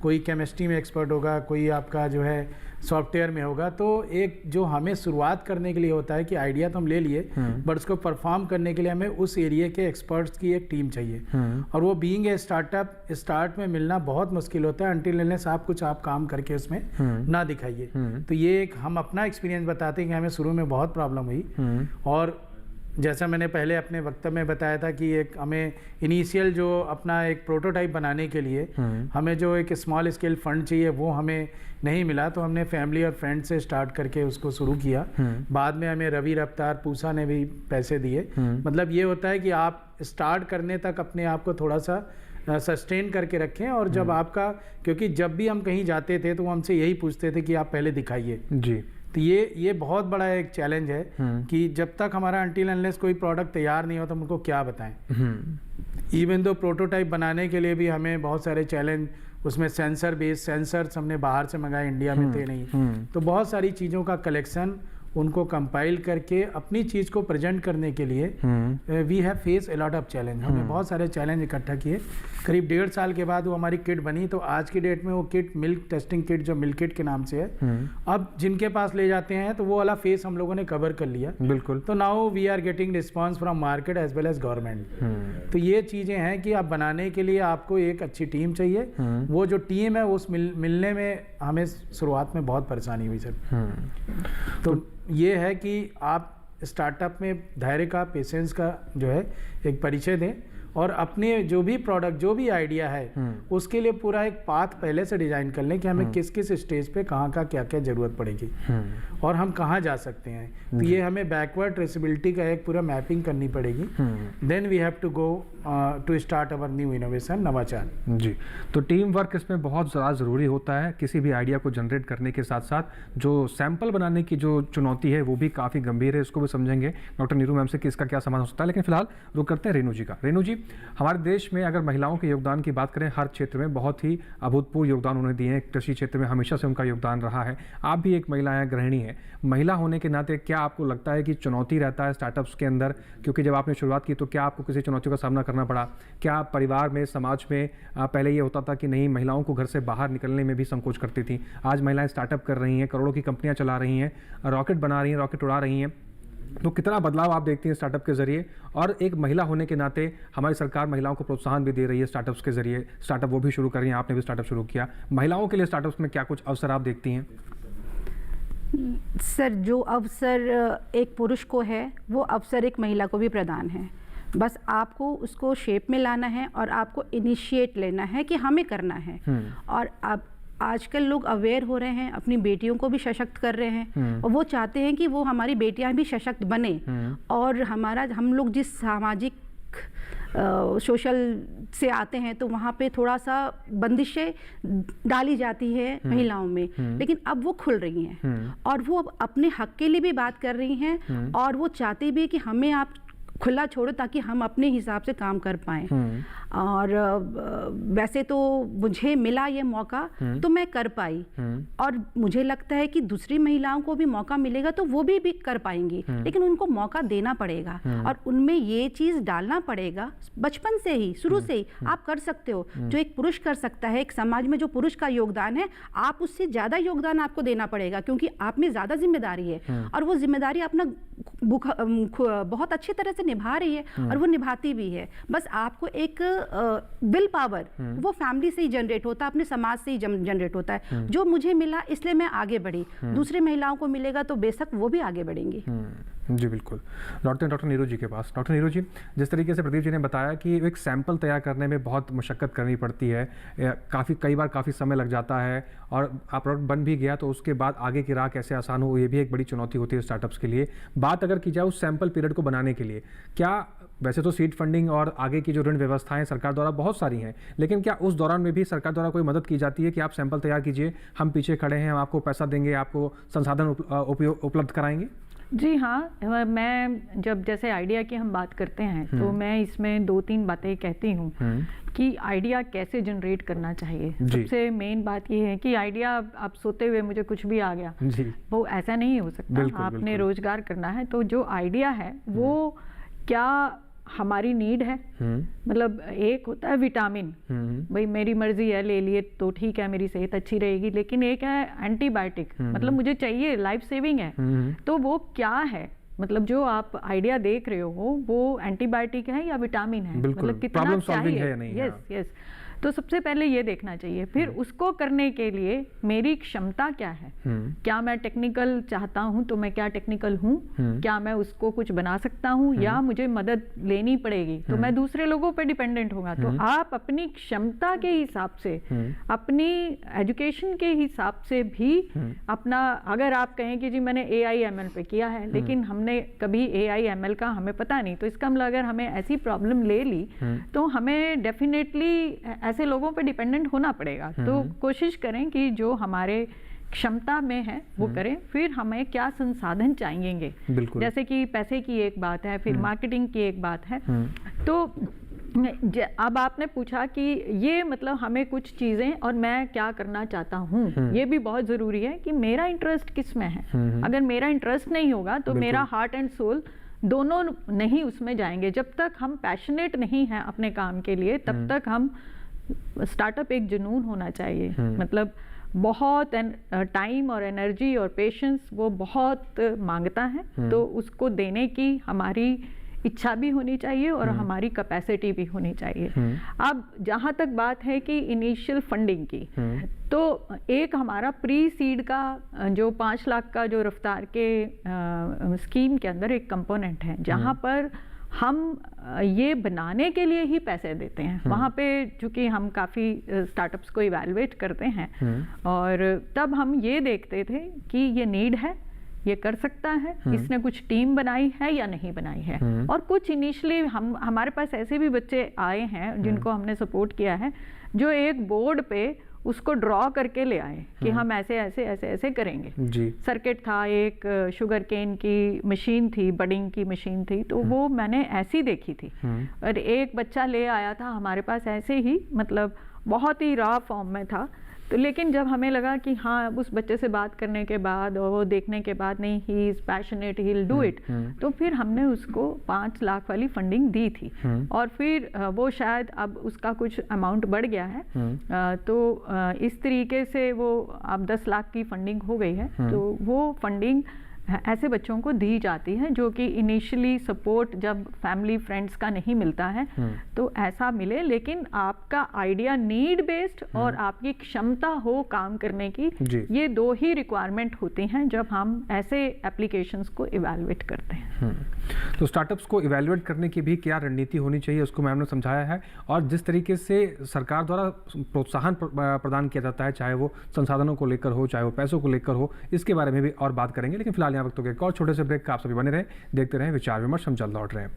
कोई केमिस्ट्री में एक्सपर्ट होगा, कोई आपका जो है सॉफ्टवेयर में होगा। तो एक जो हमें शुरुआत करने के लिए होता है कि आइडिया तो हम ले लिए, बट उसको परफॉर्म करने के लिए हमें उस एरिया के एक्सपर्ट्स की एक टीम चाहिए, और वो बीइंग ए स्टार्टअप स्टार्ट में मिलना बहुत मुश्किल होता है अनटिल अनलेस आप काम करके उसमें ना दिखाइए। तो ये एक हम अपना एक्सपीरियंस बताते हैं कि हमें शुरू में बहुत प्रॉब्लम हुई, और जैसा मैंने पहले अपने वक्तव्य में बताया था कि एक हमें इनिशियल जो अपना एक प्रोटोटाइप बनाने के लिए हमें जो एक स्मॉल स्केल फंड चाहिए वो हमें नहीं मिला, तो हमने फैमिली और फ्रेंड से स्टार्ट करके उसको शुरू किया। बाद में हमें रवि रफ्तार पूसा ने भी पैसे दिए। मतलब ये होता है कि आप स्टार्ट करने तक अपने आप को थोड़ा सा सस्टेन करके रखें, और जब आपका, क्योंकि जब भी हम कहीं जाते थे तो वो हमसे यही पूछते थे कि आप पहले दिखाइए जी। तो ये बहुत बड़ा एक चैलेंज है कि जब तक हमारा अनटिल अनलेस कोई प्रोडक्ट तैयार नहीं हो तो हम उनको क्या बताएं। इवन दो प्रोटोटाइप बनाने के लिए भी हमें बहुत सारे चैलेंज, उसमें सेंसर बेस्ड सेंसर्स हमने बाहर से मंगाए, इंडिया में थे नहीं, तो बहुत सारी चीज़ों का कलेक्शन, उनको कंपाइल करके अपनी चीज़ को प्रेजेंट करने के लिए we have face a lot of challenge. हमने बहुत सारे चैलेंज इकट्ठा किए। करीब 1.5 साल के बाद वो हमारी किट बनी, तो आज की डेट में वो किट मिल्क टेस्टिंग किट जो मिल्क किट के नाम से है, अब जिनके पास ले जाते हैं तो वो वाला फेस हम लोगों ने कवर कर लिया। बिल्कुल। तो now we are getting response from market as well as government. तो ये चीज़ें हैं कि आप बनाने के लिए आपको एक अच्छी टीम चाहिए। वो जो टीम है उस मिलने में हमें शुरुआत में बहुत परेशानी हुई सर। तो ये है कि आप स्टार्टअप में धैर्य का, पेशेंस का जो है एक परिचय दें, और अपने जो भी प्रोडक्ट, जो भी आइडिया है उसके लिए पूरा एक पाथ पहले से डिजाइन कर लें कि हमें किस किस स्टेज पे कहाँ का क्या क्या जरूरत पड़ेगी और हम कहाँ जा सकते हैं। तो ये हमें बैकवर्ड ट्रेसेबिलिटी का एक पूरा मैपिंग करनी पड़ेगी। Then we have to go to start our new innovation, नवाचार जी। तो टीम वर्क इसमें बहुत ज़्यादा ज़रूरी होता है। किसी भी आइडिया को जनरेट करने के साथ साथ जो सैंपल बनाने की जो चुनौती है वो भी काफ़ी गंभीर है, इसको भी समझेंगे डॉक्टर नीरू मैम से कि इसका क्या समाधान हो सकता है। लेकिन फिलहाल रुक करते हैं रेणु जी का। रेणु जी, हमारे देश में अगर महिलाओं के योगदान की बात करें, हर क्षेत्र में बहुत ही अभूतपूर्व योगदान उन्होंने दिए हैं। कृषि क्षेत्र में हमेशा से उनका योगदान रहा है। आप भी एक महिला हैं, गृहिणी हैं। महिला होने के नाते क्या आपको लगता है कि चुनौती रहता है स्टार्टअप्स के अंदर? क्योंकि जब आपने शुरुआत की तो क्या आपको किसी चुनौतियों का सामना करना पड़ा? क्या परिवार में, समाज में पहले ये होता था कि नहीं, महिलाओं को घर से बाहर निकलने में भी संकोच करती थी, आज महिलाएं स्टार्टअप कर रही हैं, करोड़ों की कंपनियां चला रही हैं, रॉकेट बना रही हैं, रॉकेट उड़ा रही हैं, तो कितना बदलाव आप देखती हैं स्टार्टअप के जरिए? और एक महिला होने के नाते हमारी सरकार महिलाओं को प्रोत्साहन भी दे रही है स्टार्टअप्स के जरिए, स्टार्टअप वो भी शुरू कर रही हैं, आपने भी स्टार्टअप शुरू किया। महिलाओं के लिए स्टार्टअप्स में क्या कुछ अवसर आप देखती हैं? सर, जो अवसर एक पुरुष को है वो अवसर एक महिला को भी प्रदान है। बस आपको उसको शेप में लाना है और आपको इनिशिएट लेना है कि हमें करना है। और अब आजकल लोग अवेयर हो रहे हैं, अपनी बेटियों को भी सशक्त कर रहे हैं और वो चाहते हैं कि वो हमारी बेटियां भी सशक्त बने और हम लोग जिस सामाजिक सोशल से आते हैं तो वहाँ पे थोड़ा सा बंदिशें डाली जाती है महिलाओं में, लेकिन अब वो खुल रही हैं और वो अब अपने हक के लिए भी बात कर रही हैं और वो चाहती भी कि हमें आप खुला छोड़ो ताकि हम अपने हिसाब से काम कर पाएं। और वैसे तो मुझे मिला ये मौका तो मैं कर पाई और मुझे लगता है कि दूसरी महिलाओं को भी मौका मिलेगा तो वो भी कर पाएंगी, लेकिन उनको मौका देना पड़ेगा और उनमें ये चीज़ डालना पड़ेगा बचपन से ही, शुरू से ही। आप कर सकते हो जो एक पुरुष कर सकता है, एक समाज में जो पुरुष का योगदान है आप उससे ज़्यादा योगदान आपको देना पड़ेगा क्योंकि आप में ज़्यादा जिम्मेदारी है और वो जिम्मेदारी अपना बहुत अच्छी तरह से निभा रही है और वो निभाती भी है। बस आपको एक विल पावर वो फैमिली से ही जनरेट होता है, अपने समाज से ही जनरेट होता है। जो मुझे मिला इसलिए मैं आगे बढ़ी, दूसरे महिलाओं को मिलेगा तो बेशक वो भी आगे बढ़ेंगी। जी बिल्कुल। डॉक्टर नीरू जी के पास। डॉक्टर नीरू जी, जिस तरीके से प्रदीप जी ने बताया कि एक सैंपल तैयार करने में बहुत मशक्क़त करनी पड़ती है, कई बार काफ़ी समय लग जाता है और आप प्रोडक्ट बन भी गया तो उसके बाद आगे की राह कैसे आसान हो, ये भी एक बड़ी चुनौती होती है स्टार्टअप्स के लिए। बात अगर की जाए उस सैंपल पीरियड को बनाने के लिए, क्या वैसे तो सीड फंडिंग और आगे की जो ऋण व्यवस्थाएं सरकार द्वारा बहुत सारी हैं, लेकिन क्या उस दौरान में भी सरकार द्वारा कोई मदद की जाती है कि आप सैंपल तैयार कीजिए, हम पीछे खड़े हैं, हम आपको पैसा देंगे, आपको संसाधन उपलब्ध कराएंगे? जी हाँ, मैं जब जैसे आइडिया की हम बात करते हैं तो मैं इसमें 2-3 बातें कहती हूँ कि आइडिया कैसे जनरेट करना चाहिए। सबसे मेन बात ये है कि आइडिया आप सोते हुए मुझे कुछ भी आ गया, वो ऐसा नहीं हो सकता। आपने रोजगार करना है तो जो आइडिया है वो क्या हमारी नीड है। मतलब एक होता है विटामिन, भाई मेरी मर्जी है ले लिए तो ठीक है, मेरी सेहत अच्छी रहेगी, लेकिन एक है एंटीबायोटिक, मतलब मुझे चाहिए, लाइफ सेविंग है, तो वो क्या है। मतलब जो आप आइडिया देख रहे हो वो एंटीबायोटिक है या विटामिन है, मतलब कितना चाहिए। यस यस, तो सबसे पहले ये देखना चाहिए। फिर उसको करने के लिए मेरी क्षमता क्या है, क्या मैं टेक्निकल चाहता हूँ तो मैं क्या टेक्निकल हूँ, क्या मैं उसको कुछ बना सकता हूँ या मुझे मदद लेनी पड़ेगी तो मैं दूसरे लोगों पे डिपेंडेंट होगा। तो आप अपनी क्षमता के हिसाब से, अपनी एजुकेशन के हिसाब से भी अपना, अगर आप कहें कि जी मैंने AI/ML पे किया है लेकिन हमने कभी AI/ML का हमें पता नहीं, तो इसका मतलब अगर हमें ऐसी प्रॉब्लम ले ली तो हमें डेफिनेटली ऐसे लोगों पे डिपेंडेंट होना पड़ेगा। तो कोशिश करें कि जो हमारे क्षमता में है वो करें। फिर हमें क्या संसाधन चाहिएंगे, जैसे कि पैसे की एक बात है, फिर मार्केटिंग की एक बात है। तो अब आपने पूछा कि ये मतलब हमें कुछ चीज़ें और मैं क्या करना चाहता हूँ, ये भी बहुत ज़रूरी है कि मेरा इंटरेस्ट किस में है। अगर मेरा इंटरेस्ट नहीं होगा तो मेरा हार्ट एंड सोल दोनों नहीं उसमें जाएंगे। जब तक हम पैशनेट नहीं हैं अपने काम के लिए तब तक हम, स्टार्टअप एक जुनून होना चाहिए, मतलब बहुत टाइम और एनर्जी और पेशेंस वो बहुत मांगता है, तो उसको देने की हमारी इच्छा भी होनी चाहिए और हमारी कैपेसिटी भी होनी चाहिए। अब जहाँ तक बात है कि इनिशियल फंडिंग की, तो एक हमारा प्री सीड का जो 5 लाख का जो रफ्तार के स्कीम के अंदर एक कंपोनेंट है जहाँ पर हम ये बनाने के लिए ही पैसे देते हैं। वहाँ पे चूँकि हम काफ़ी स्टार्टअप्स को इवैल्यूएट करते हैं और तब हम ये देखते थे कि ये नीड है, ये कर सकता है, इसने कुछ टीम बनाई है या नहीं बनाई है। और कुछ इनिशियली हमारे पास ऐसे भी बच्चे आए हैं जिनको हमने सपोर्ट किया है, जो एक बोर्ड पे उसको ड्रॉ करके ले आए कि हम ऐसे ऐसे ऐसे ऐसे करेंगे। सर्किट था, एक शुगर केन की मशीन थी, बडिंग की मशीन थी, तो वो मैंने ऐसी देखी थी। और एक बच्चा ले आया था हमारे पास ऐसे ही, मतलब बहुत ही रॉ फॉर्म में था। तो लेकिन जब हमें लगा कि हाँ उस बच्चे से बात करने के बाद और वो देखने के बाद नहीं, he is passionate, he will do it, तो फिर हमने उसको 5 लाख वाली फंडिंग दी थी। और फिर वो शायद अब उसका कुछ अमाउंट बढ़ गया है, तो इस तरीके से वो अब 10 लाख की फंडिंग हो गई है। तो वो फंडिंग ऐसे बच्चों को दी जाती है, जो कि इनिशियली सपोर्ट जब फैमिली फ्रेंड्स का नहीं मिलता है तो ऐसा मिले, लेकिन आपका आइडिया नीड बेस्ड और आपकी क्षमता हो काम करने की, ये 2 ही रिक्वायरमेंट होती हैं जब हम ऐसे एप्लीकेशंस को इवैल्यूएट करते हैं। तो स्टार्टअप्स को इवैल्यूएट करने की भी क्या रणनीति होनी चाहिए, उसको मैम ने समझाया है, और जिस तरीके से सरकार द्वारा प्रोत्साहन प्रदान किया जाता है, चाहे वो संसाधनों को लेकर हो, चाहे वो पैसों को लेकर हो, इसके बारे में भी और बात करेंगे। लेकिन फिलहाल यहाँ वक्त हो गया एक और छोटे से ब्रेक का। आप सभी बने रहें, देखते रहें विचार विमर्श, हम जल्द लौट रहे हैं।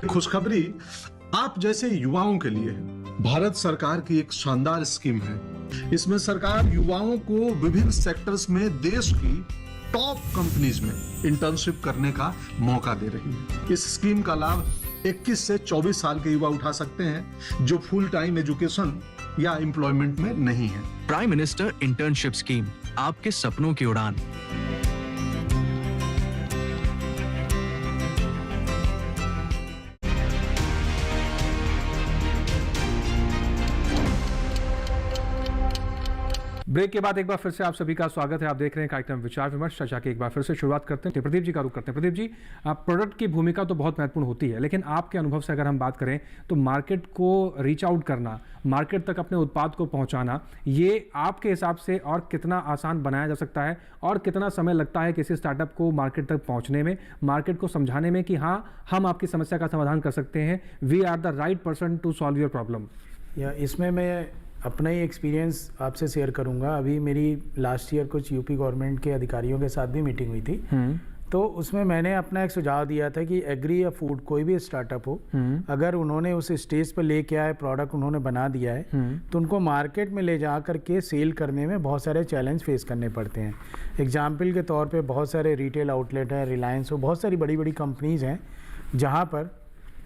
खुशखबरी आप जैसे युवाओं के लिए भारत सरकार की एक शानदार स्कीम है। इसमें सरकार युवाओं को विभिन्न सेक्टर्स में देश की टॉप कंपनीज में इंटर्नशिप करने का मौका दे रही है। इस स्कीम का लाभ 21 से 24 साल के युवा उठा सकते हैं जो फुल टाइम एजुकेशन या एम्प्लॉयमेंट में नहीं है। प्राइम मिनिस्टर इंटर्नशिप स्कीम, आपके सपनों की उड़ान। ब्रेक के बाद एक बार फिर से आप सभी का स्वागत है। आप देख रहे हैं कार्यक्रम विचार विमर्श। चर्चा की एक बार फिर से शुरुआत करते हैं, प्रदीप जी का रुख करते हैं। प्रदीप जी, प्रोडक्ट की भूमिका तो बहुत महत्वपूर्ण होती है, लेकिन आपके अनुभव से अगर हम बात करें तो मार्केट को रीच आउट करना, मार्केट तक अपने उत्पाद को पहुंचाना, ये आपके हिसाब से और कितना आसान बनाया जा सकता है, और कितना समय लगता है किसी स्टार्टअप को मार्केट तक पहुंचने में, मार्केट को समझाने में कि हाँ, हम आपकी समस्या का समाधान कर सकते हैं, we are the right person to solve your problem. या इसमें मैं अपना ही एक्सपीरियंस आपसे शेयर करूंगा। अभी मेरी लास्ट ईयर कुछ यूपी गवर्नमेंट के अधिकारियों के साथ भी मीटिंग हुई थी, तो उसमें मैंने अपना एक सुझाव दिया था कि एग्री या फूड कोई भी स्टार्टअप हो, अगर उन्होंने उस स्टेज पर लेके आए, प्रोडक्ट उन्होंने बना दिया है, तो उनको मार्केट में ले जा करके सेल करने में बहुत सारे चैलेंज फेस करने पड़ते हैं। एग्जाम्पल के तौर पे बहुत सारे रिटेल आउटलेट हैं, रिलायंस हो, बहुत सारी बड़ी बड़ी कंपनीज हैं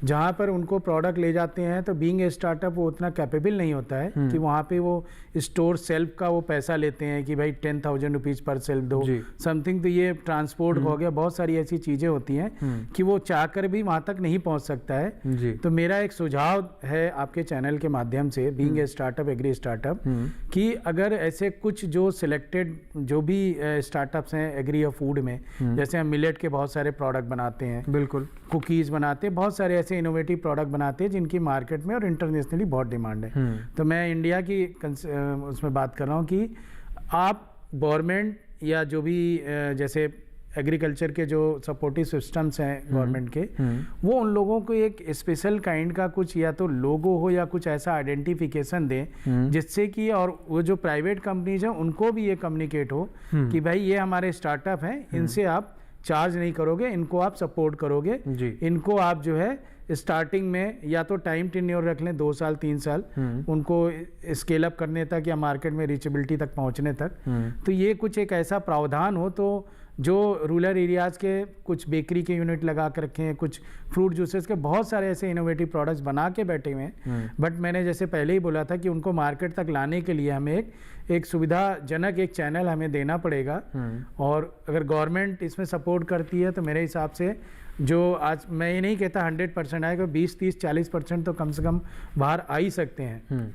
जहाँ पर उनको प्रोडक्ट ले जाते हैं, तो बीइंग ए स्टार्टअप वो उतना कैपेबल नहीं होता है कि वहाँ पे वो स्टोर सेल्फ का वो पैसा लेते हैं कि भाई 10,000 रुपीज़ पर सेल्फ दो समथिंग, तो ये ट्रांसपोर्ट हो गया, बहुत सारी ऐसी चीज़ें होती हैं कि वो चाहकर भी वहाँ तक नहीं पहुँच सकता है। तो मेरा एक सुझाव है आपके चैनल के माध्यम से, being a startup, agri startup, कि अगर ऐसे कुछ जो सिलेक्टेड जो भी स्टार्टअप्स हैं एग्री या फूड में, जैसे हम मिलेट के बहुत सारे प्रोडक्ट बनाते हैं, बिल्कुल कुकीज़ बनाते हैं, बहुत सारे ऐसे इनोवेटिव प्रोडक्ट बनाते हैं जिनकी मार्केट में और इंटरनेशनली बहुत डिमांड है। तो मैं इंडिया की उसमें बात कर रहा हूँ कि आप गवर्नमेंट या जो भी जैसे एग्रीकल्चर के जो सपोर्टिव सिस्टम्स हैं गवर्नमेंट के, वो उन लोगों को एक स्पेशल काइंड का कुछ या तो लोगो हो या कुछ ऐसा आइडेंटिफिकेशन दें जिससे कि, और वो जो प्राइवेट कंपनीज हैं उनको भी ये कम्युनिकेट हो कि भाई ये हमारे स्टार्टअप हैं, इनसे आप चार्ज नहीं करोगे, इनको आप सपोर्ट करोगे, इनको आप जो है स्टार्टिंग में या तो टाइम टेन्योर रख लें 2 साल 3 साल उनको स्केल अप करने तक या मार्केट में रीचेबिलिटी तक पहुंचने तक। तो ये कुछ एक ऐसा प्रावधान हो, तो जो रूरल एरियाज़ के कुछ बेकरी के यूनिट लगा कर रखे हैं, कुछ फ्रूट जूसेस के बहुत सारे ऐसे इनोवेटिव प्रोडक्ट्स बना के बैठे हुए हैं, बट मैंने जैसे पहले ही बोला था कि उनको मार्केट तक लाने के लिए हमें एक सुविधाजनक एक चैनल हमें देना पड़ेगा। और अगर गवर्नमेंट इसमें सपोर्ट करती है तो मेरे हिसाब से जो आज मैं ये नहीं कहता 100% आएगा, 20, 30, 40% तो कम से कम बाहर आ ही सकते हैं।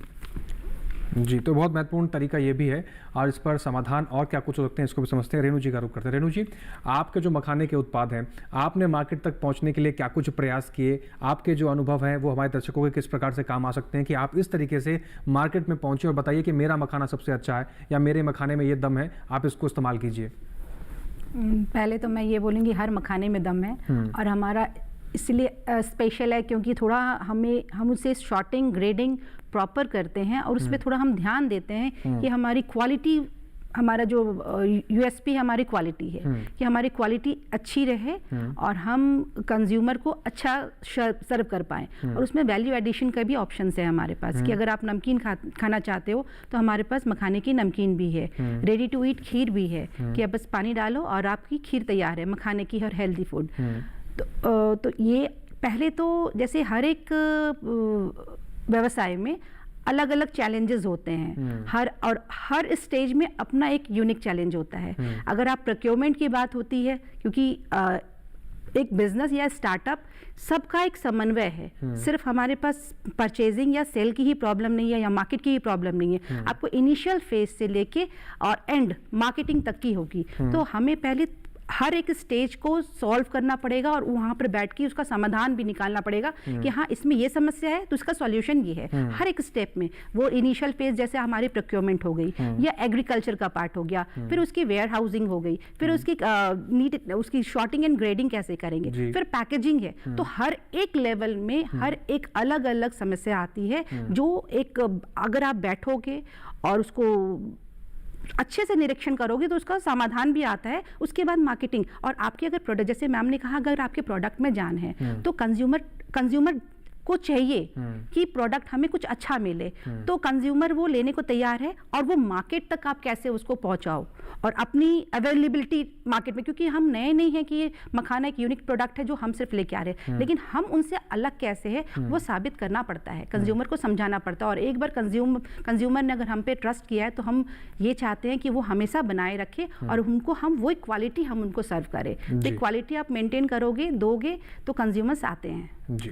जी, तो बहुत महत्वपूर्ण तरीका ये भी है, और इस पर समाधान और क्या कुछ हो सकते हैं इसको भी समझते हैं। रेणु जी का रुख करते हैं। रेणु जी, आपके जो मखाने के उत्पाद हैं, आपने मार्केट तक पहुंचने के लिए क्या कुछ प्रयास किए, आपके जो अनुभव हैं वो हमारे दर्शकों के किस प्रकार से काम आ सकते हैं कि आप इस तरीके से मार्केट में पहुंचे और बताइए कि मेरा मखाना सबसे अच्छा है या मेरे मखाने में ये दम है, आप इसको इस्तेमाल कीजिए। पहले तो मैं ये बोलूँगी हर मखाने में दम है, और हमारा इसलिए स्पेशल है क्योंकि थोड़ा हम उसे शॉर्टिंग ग्रेडिंग प्रॉपर करते हैं, और उस पर थोड़ा हम ध्यान देते हैं कि हमारी क्वालिटी, हमारा जो यूएसपी हमारी क्वालिटी है कि हमारी क्वालिटी अच्छी रहे और हम कंज्यूमर को अच्छा सर्व कर पाएँ। और उसमें वैल्यू एडिशन का भी ऑप्शन है हमारे पास कि अगर आप नमकीन खाना चाहते हो तो हमारे पास मखाने की नमकीन भी है, रेडी टू ईट खीर भी है कि आप बस पानी डालो और आपकी खीर तैयार है, मखाने की और हेल्दी फूड। तो ये पहले तो जैसे हर एक व्यवसाय में अलग अलग चैलेंजेस होते हैं, हर स्टेज में अपना एक यूनिक चैलेंज होता है। अगर आप प्रोक्योरमेंट की बात होती है, क्योंकि एक बिजनेस या स्टार्टअप सबका एक समन्वय है। सिर्फ हमारे पास परचेजिंग या सेल की ही प्रॉब्लम नहीं है या मार्केट की ही प्रॉब्लम नहीं है, आपको इनिशियल फेज से लेके और एंड मार्केटिंग तक की होगी। तो हमें पहले हर एक स्टेज को सॉल्व करना पड़ेगा और वहाँ पर बैठ के उसका समाधान भी निकालना पड़ेगा कि हाँ इसमें ये समस्या है तो इसका सॉल्यूशन ये है। हर एक स्टेप में वो इनिशियल फेज जैसे हमारी प्रोक्योरमेंट हो गई या एग्रीकल्चर का पार्ट हो गया, फिर उसकी वेयर हाउसिंग हो गई, फिर उसकी शॉर्टिंग एंड ग्रेडिंग कैसे करेंगे, फिर पैकेजिंग है। तो हर एक लेवल में हर एक अलग अलग समस्या आती है जो एक अगर आप बैठोगे और उसको अच्छे से निरीक्षण करोगे तो उसका समाधान भी आता है। उसके बाद मार्केटिंग और आपके अगर प्रोडक्ट, जैसे मैम ने कहा, अगर आपके प्रोडक्ट में जान है तो कंज्यूमर को चाहिए कि प्रोडक्ट हमें कुछ अच्छा मिले, तो कंज्यूमर वो लेने को तैयार है और वो मार्केट तक आप कैसे उसको पहुंचाओ और अपनी अवेलेबिलिटी मार्केट में, क्योंकि हम नए नहीं हैं कि ये मखाना एक यूनिक प्रोडक्ट है जो हम सिर्फ लेके आ रहे हैं, लेकिन हम उनसे अलग कैसे है वो साबित करना पड़ता है, कंज्यूमर को समझाना पड़ता है। और एक बार कंज्यूमर ने अगर हम पे ट्रस्ट किया है तो हम ये चाहते हैं कि वो हमेशा बनाए रखे और उनको हम वो क्वालिटी हम उनको सर्व करें। तो क्वालिटी आप मेंटेन करोगे, दोगे तो कंज्यूमर्स आते हैं। जी,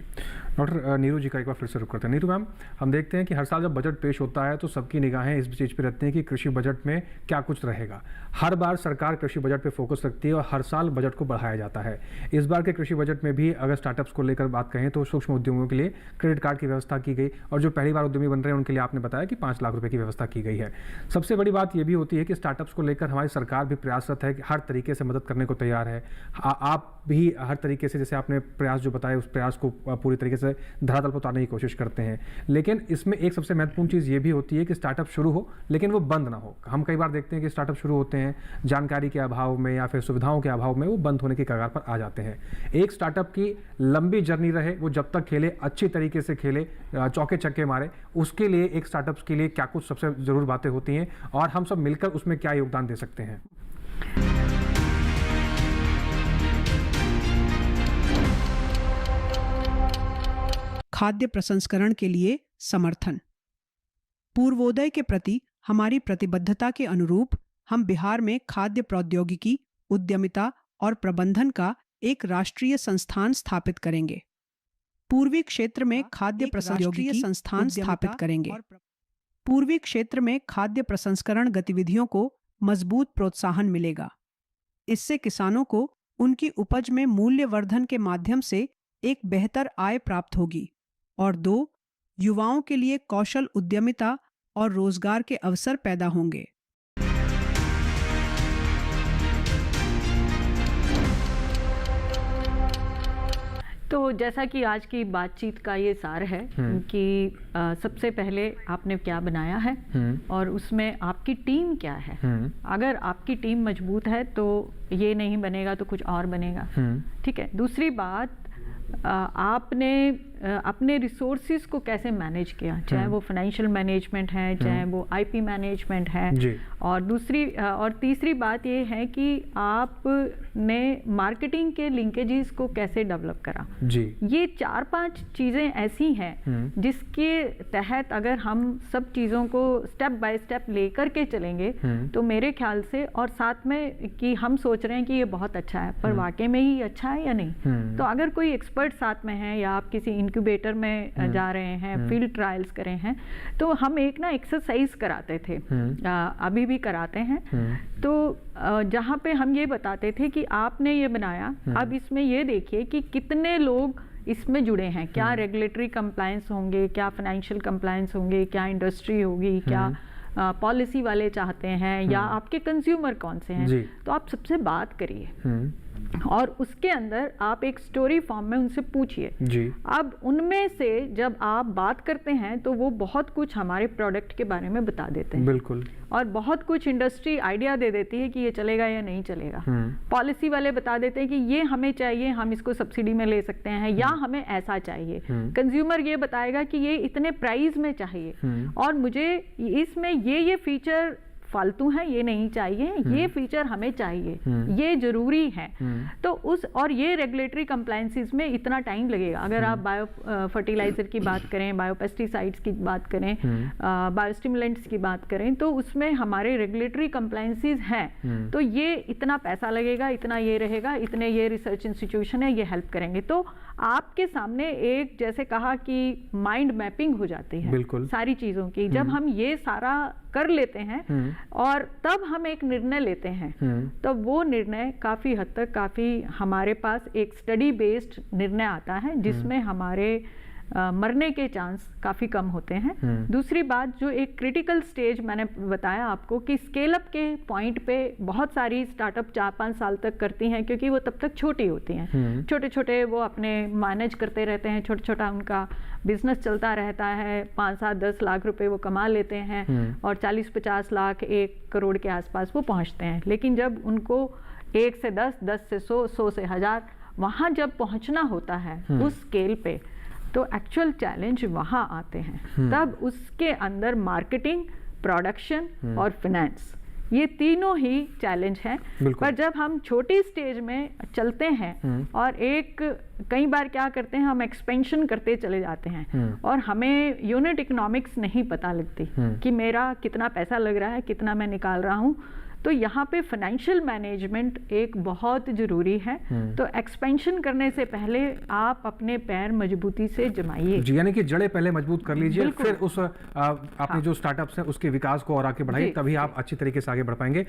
डॉक्टर नीरू जी का एक बार फिर से रुक करते हैं। नीरू मैम, हम देखते हैं कि हर साल जब बजट पेश होता है तो सबकी निगाहें इस चीज़ पे रहती हैं कि कृषि बजट में क्या कुछ रहेगा। हर बार सरकार कृषि बजट पे फोकस रखती है और हर साल बजट को बढ़ाया जाता है। इस बार के कृषि बजट में भी अगर स्टार्टअप्स को लेकर बात कहें तो सूक्ष्म उद्यमियों के लिए क्रेडिट कार्ड की व्यवस्था की गई और जो पहली बार उद्यमी बन रहे हैं उनके लिए आपने बताया कि 5 लाख रुपये की व्यवस्था की गई है। सबसे बड़ी बात यह भी होती है कि स्टार्टअप्स को लेकर हमारी सरकार भी प्रयासरत है कि हर तरीके से मदद करने को तैयार है। आप भी हर तरीके से, जैसे आपने प्रयास जो बताया, उस प्रयास को पूरी तरीके से धरातल पर उतारने की कोशिश करते हैं। लेकिन इसमें एक सबसे महत्वपूर्ण चीज़ ये भी होती है कि स्टार्टअप शुरू हो लेकिन वो बंद ना हो। हम कई बार देखते हैं कि स्टार्टअप शुरू होते हैं, जानकारी के अभाव में या फिर सुविधाओं के अभाव में वो बंद होने की कगार पर आ जाते हैं। एक स्टार्टअप की लंबी जर्नी रहे, वो जब तक खेले, अच्छी तरीके से खेले, चौके छक्के मारे, उसके लिए एक स्टार्टअप्स के लिए क्या कुछ सबसे ज़रूर बातें होती हैं और हम सब मिलकर उसमें क्या योगदान दे सकते हैं? खाद्य प्रसंस्करण के लिए समर्थन। पूर्वोदय के प्रति हमारी प्रतिबद्धता के अनुरूप हम बिहार में खाद्य प्रौद्योगिकी, उद्यमिता और प्रबंधन का एक राष्ट्रीय संस्थान स्थापित करेंगे। पूर्वी क्षेत्र में खाद्य प्रौद्योगिकी संस्थान स्थापित करेंगे। पूर्वी क्षेत्र में खाद्य प्रसंस्करण गतिविधियों को मजबूत प्रोत्साहन मिलेगा। इससे किसानों को उनकी उपज में मूल्य वर्धन के माध्यम से एक बेहतर आय प्राप्त होगी और 2, युवाओं के लिए कौशल उद्यमिता और रोजगार के अवसर पैदा होंगे। तो जैसा कि आज की बातचीत का ये सार है कि सबसे पहले आपने क्या बनाया है और उसमें आपकी टीम क्या है। अगर आपकी टीम मजबूत है तो ये नहीं बनेगा तो कुछ और बनेगा, ठीक है। दूसरी बात, आपने अपने रिसोर्सेज को कैसे मैनेज किया, चाहे वो फाइनेंशियल मैनेजमेंट है, चाहे वो आईपी मैनेजमेंट है। और तीसरी बात ये है कि आपने मार्केटिंग के लिंकेजेस को कैसे डेवलप करा जी। ये 4-5 चीज़ें ऐसी हैं जिसके तहत अगर हम सब चीज़ों को स्टेप बाय स्टेप लेकर के चलेंगे तो मेरे ख्याल से, और साथ में कि हम सोच रहे हैं कि ये बहुत अच्छा है पर वाकई में ही अच्छा है या नहीं। तो अगर कोई एक्सपर्ट साथ में है या आप किसी इंक्यूबेटर में जा रहे हैं, फील्ड ट्रायल्स करे हैं, तो हम एक ना एक्सरसाइज कराते थे, अभी भी कराते हैं। तो जहाँ पे हम ये बताते थे कि आपने ये बनाया, अब इसमें ये देखिए कि कितने लोग इसमें जुड़े हैं, क्या रेगुलेटरी कंप्लायंस होंगे, क्या फाइनेंशियल कंप्लायंस होंगे, क्या इंडस्ट्री होगी, क्या पॉलिसी वाले चाहते हैं या आपके कंज्यूमर कौन से हैं। तो आप सबसे बात करिए और उसके अंदर आप एक स्टोरी फॉर्म में उनसे पूछिए। अब उनमें से जब आप बात करते हैं तो वो बहुत कुछ हमारे प्रोडक्ट के बारे में बता देते हैं, बिल्कुल, और बहुत कुछ इंडस्ट्री आइडिया दे देती है कि ये चलेगा या नहीं चलेगा। पॉलिसी वाले बता देते हैं कि ये हमें चाहिए, हम इसको सब्सिडी में ले सकते हैं, या हमें ऐसा चाहिए। कंज्यूमर ये बताएगा कि ये इतने प्राइस में चाहिए और मुझे इसमें ये फीचर फालतू हैं, ये नहीं चाहिए, ये फीचर हमें चाहिए, ये जरूरी है। तो उस और ये रेगुलेटरी कंप्लायंसेस में इतना टाइम लगेगा। अगर आप बायो फर्टिलाइजर की बात करें, बायो पेस्टिसाइड्स की बात करें, बायोस्टिमुलेंट्स की बात करें, तो उसमें हमारे रेगुलेटरी कंप्लायंसेस हैं। तो ये इतना पैसा लगेगा, इतना ये रहेगा, इतने ये रिसर्च इंस्टीट्यूशन है, ये हेल्प करेंगे। तो आपके सामने एक, जैसे कहा कि माइंड मैपिंग हो जाती है सारी चीज़ों की। जब हम ये सारा कर लेते हैं और तब हम एक निर्णय लेते हैं, तो वो निर्णय काफ़ी हद तक, काफ़ी हमारे पास एक स्टडी बेस्ड निर्णय आता है, जिसमें हमारे मरने के चांस काफ़ी कम होते हैं। दूसरी बात, जो एक क्रिटिकल स्टेज मैंने बताया आपको कि स्केल अप के पॉइंट पे बहुत सारी स्टार्टअप 4-5 साल तक करती हैं, क्योंकि वो तब तक छोटी होती हैं, छोटे छोटे वो अपने मैनेज करते रहते हैं, छोटा छोटा उनका बिजनेस चलता रहता है, 5-7-10 लाख रुपए वो कमा लेते हैं और 40-50 लाख 1 करोड़ के आसपास वो पहुँचते हैं। लेकिन जब उनको 1 से 10, 10 से 100, 100 से 1000 वहाँ जब पहुँचना होता है उस स्केल पे, तो एक्चुअल चैलेंज वहाँ आते हैं। तब उसके अंदर मार्केटिंग, प्रोडक्शन और फिनेंस, ये तीनों ही चैलेंज हैं। पर जब हम छोटी स्टेज में चलते हैं और कई बार क्या करते हैं, हम एक्सपेंशन करते चले जाते हैं और हमें यूनिट इकोनॉमिक्स नहीं पता लगती कि मेरा कितना पैसा लग रहा है, कितना मैं निकाल रहा हूँ। तो यहाँ पे फाइनेंशियल मैनेजमेंट एक बहुत ज़रूरी है। तो एक्सपेंशन करने से पहले आप अपने पैर मजबूती से जमाइए जी, यानी कि जड़ें पहले मजबूत कर लीजिए, फिर उस अपने जो स्टार्टअप्स हैं उसके विकास को और आगे बढ़ाइए, तभी आप अच्छी तरीके से आगे बढ़ पाएंगे।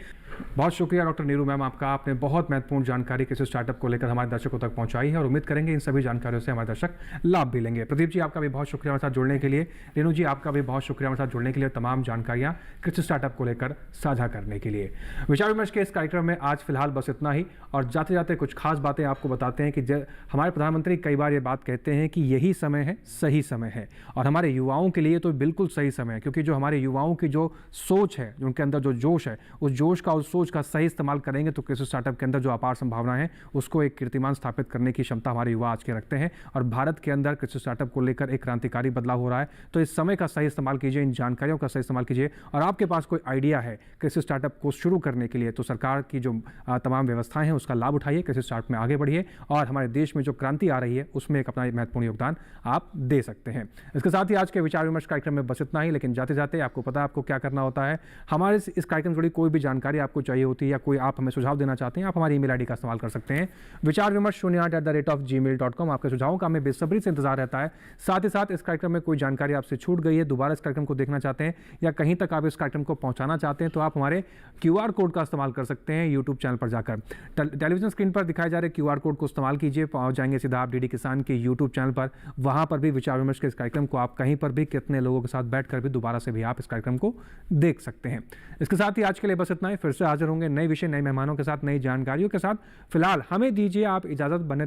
बहुत शुक्रिया डॉक्टर नीरू मैम आपका, आपने बहुत महत्वपूर्ण जानकारी किसी स्टार्टअप को लेकर हमारे दर्शकों तक पहुंचाई है और उम्मीद करेंगे इन सभी जानकारियों से हमारे दर्शक लाभ भी लेंगे। प्रदीप जी, आपका भी बहुत शुक्रिया हमारे साथ जुड़ने के लिए। रेणु जी, आपका भी बहुत शुक्रिया हमारे साथ जुड़ने के लिए, तमाम जानकारियां कृषि स्टार्टअप को लेकर साझा करने के लिए। विचार विमर्श के इस कार्यक्रम में आज फिलहाल बस इतना ही, और जाते जाते कुछ खास बातें आपको बताते हैं कि हमारे प्रधानमंत्री कई बार ये बात कहते हैं कि यही समय है, सही समय है, और हमारे युवाओं के लिए तो बिल्कुल सही समय है, क्योंकि जो हमारे युवाओं की जो सोच है, उनके अंदर जो जोश है, उस जोश का, उस सोच का सही इस्तेमाल करेंगे तो कृषि स्टार्टअप के अंदर जो अपार संभावनाएं हैं उसको एक कीर्तिमान स्थापित करने की क्षमता हमारे युवा आज के रखते हैं। और भारत के अंदर कृषि स्टार्टअप को लेकर एक क्रांतिकारी बदलाव हो रहा है। तो इस समय का सही इस्तेमाल कीजिए, इन जानकारियों का सही इस्तेमाल कीजिए, और आपके पास कोई आइडिया है कृषि स्टार्टअप को शुरू करने के लिए तो सरकार की जो तमाम व्यवस्थाएं हैं उसका लाभ उठाइए, कृषि स्टार्टअप में आगे बढ़िए, और हमारे देश में जो क्रांति आ रही है उसमें एक अपना महत्वपूर्ण योगदान आप दे सकते हैं। इसके साथ ही आज के विचार विमर्श कार्यक्रम में बस इतना ही, लेकिन जाते जाते आपको पता है आपको क्या करना होता है। हमारे इस कार्यक्रम से जुड़ी कोई भी जानकारी आपको चाहिए होती है या कोई आप हमें सुझाव देना चाहते हैं, आप हमारी ईमेल आईडी का इस्तेमाल कर सकते हैं, विचार विमर्श 08@gmail.com। आपके सुझावों का हमें बेसब्री से इंतजार रहता है। साथ ही साथ इस कार्यक्रम में कोई जानकारी आपसे छूट गई है, दोबारा इस कार्यक्रम को देखना चाहते हैं या कहीं तक आप इस कार्यक्रम को पहुंचाना चाहते हैं, तो आप हमारे QR कोड का इस्तेमाल कर सकते हैं यूट्यूब चैनल पर जाकर। टेलीविजन स्क्रीन पर दिखाए जा रहे QR कोड को इस्तेमाल कीजिए, पहुंच जाएंगे सीधा आप DD किसान के यूट्यूब चैनल पर। वहां पर भी विचार विमर्श के इस कार्यक्रम को आप कहीं पर भी कितने लोगों के साथ बैठकर भी दोबारा से भी आप इस कार्यक्रम को देख सकते हैं। इसके साथ ही आज के लिए बस इतना ही, फिर से हाजिर होंगे नए विषय, नए मेहमानों के साथ, नई जानकारियों के साथ। फिलहाल हमें दीजिए आप इजाजत, बने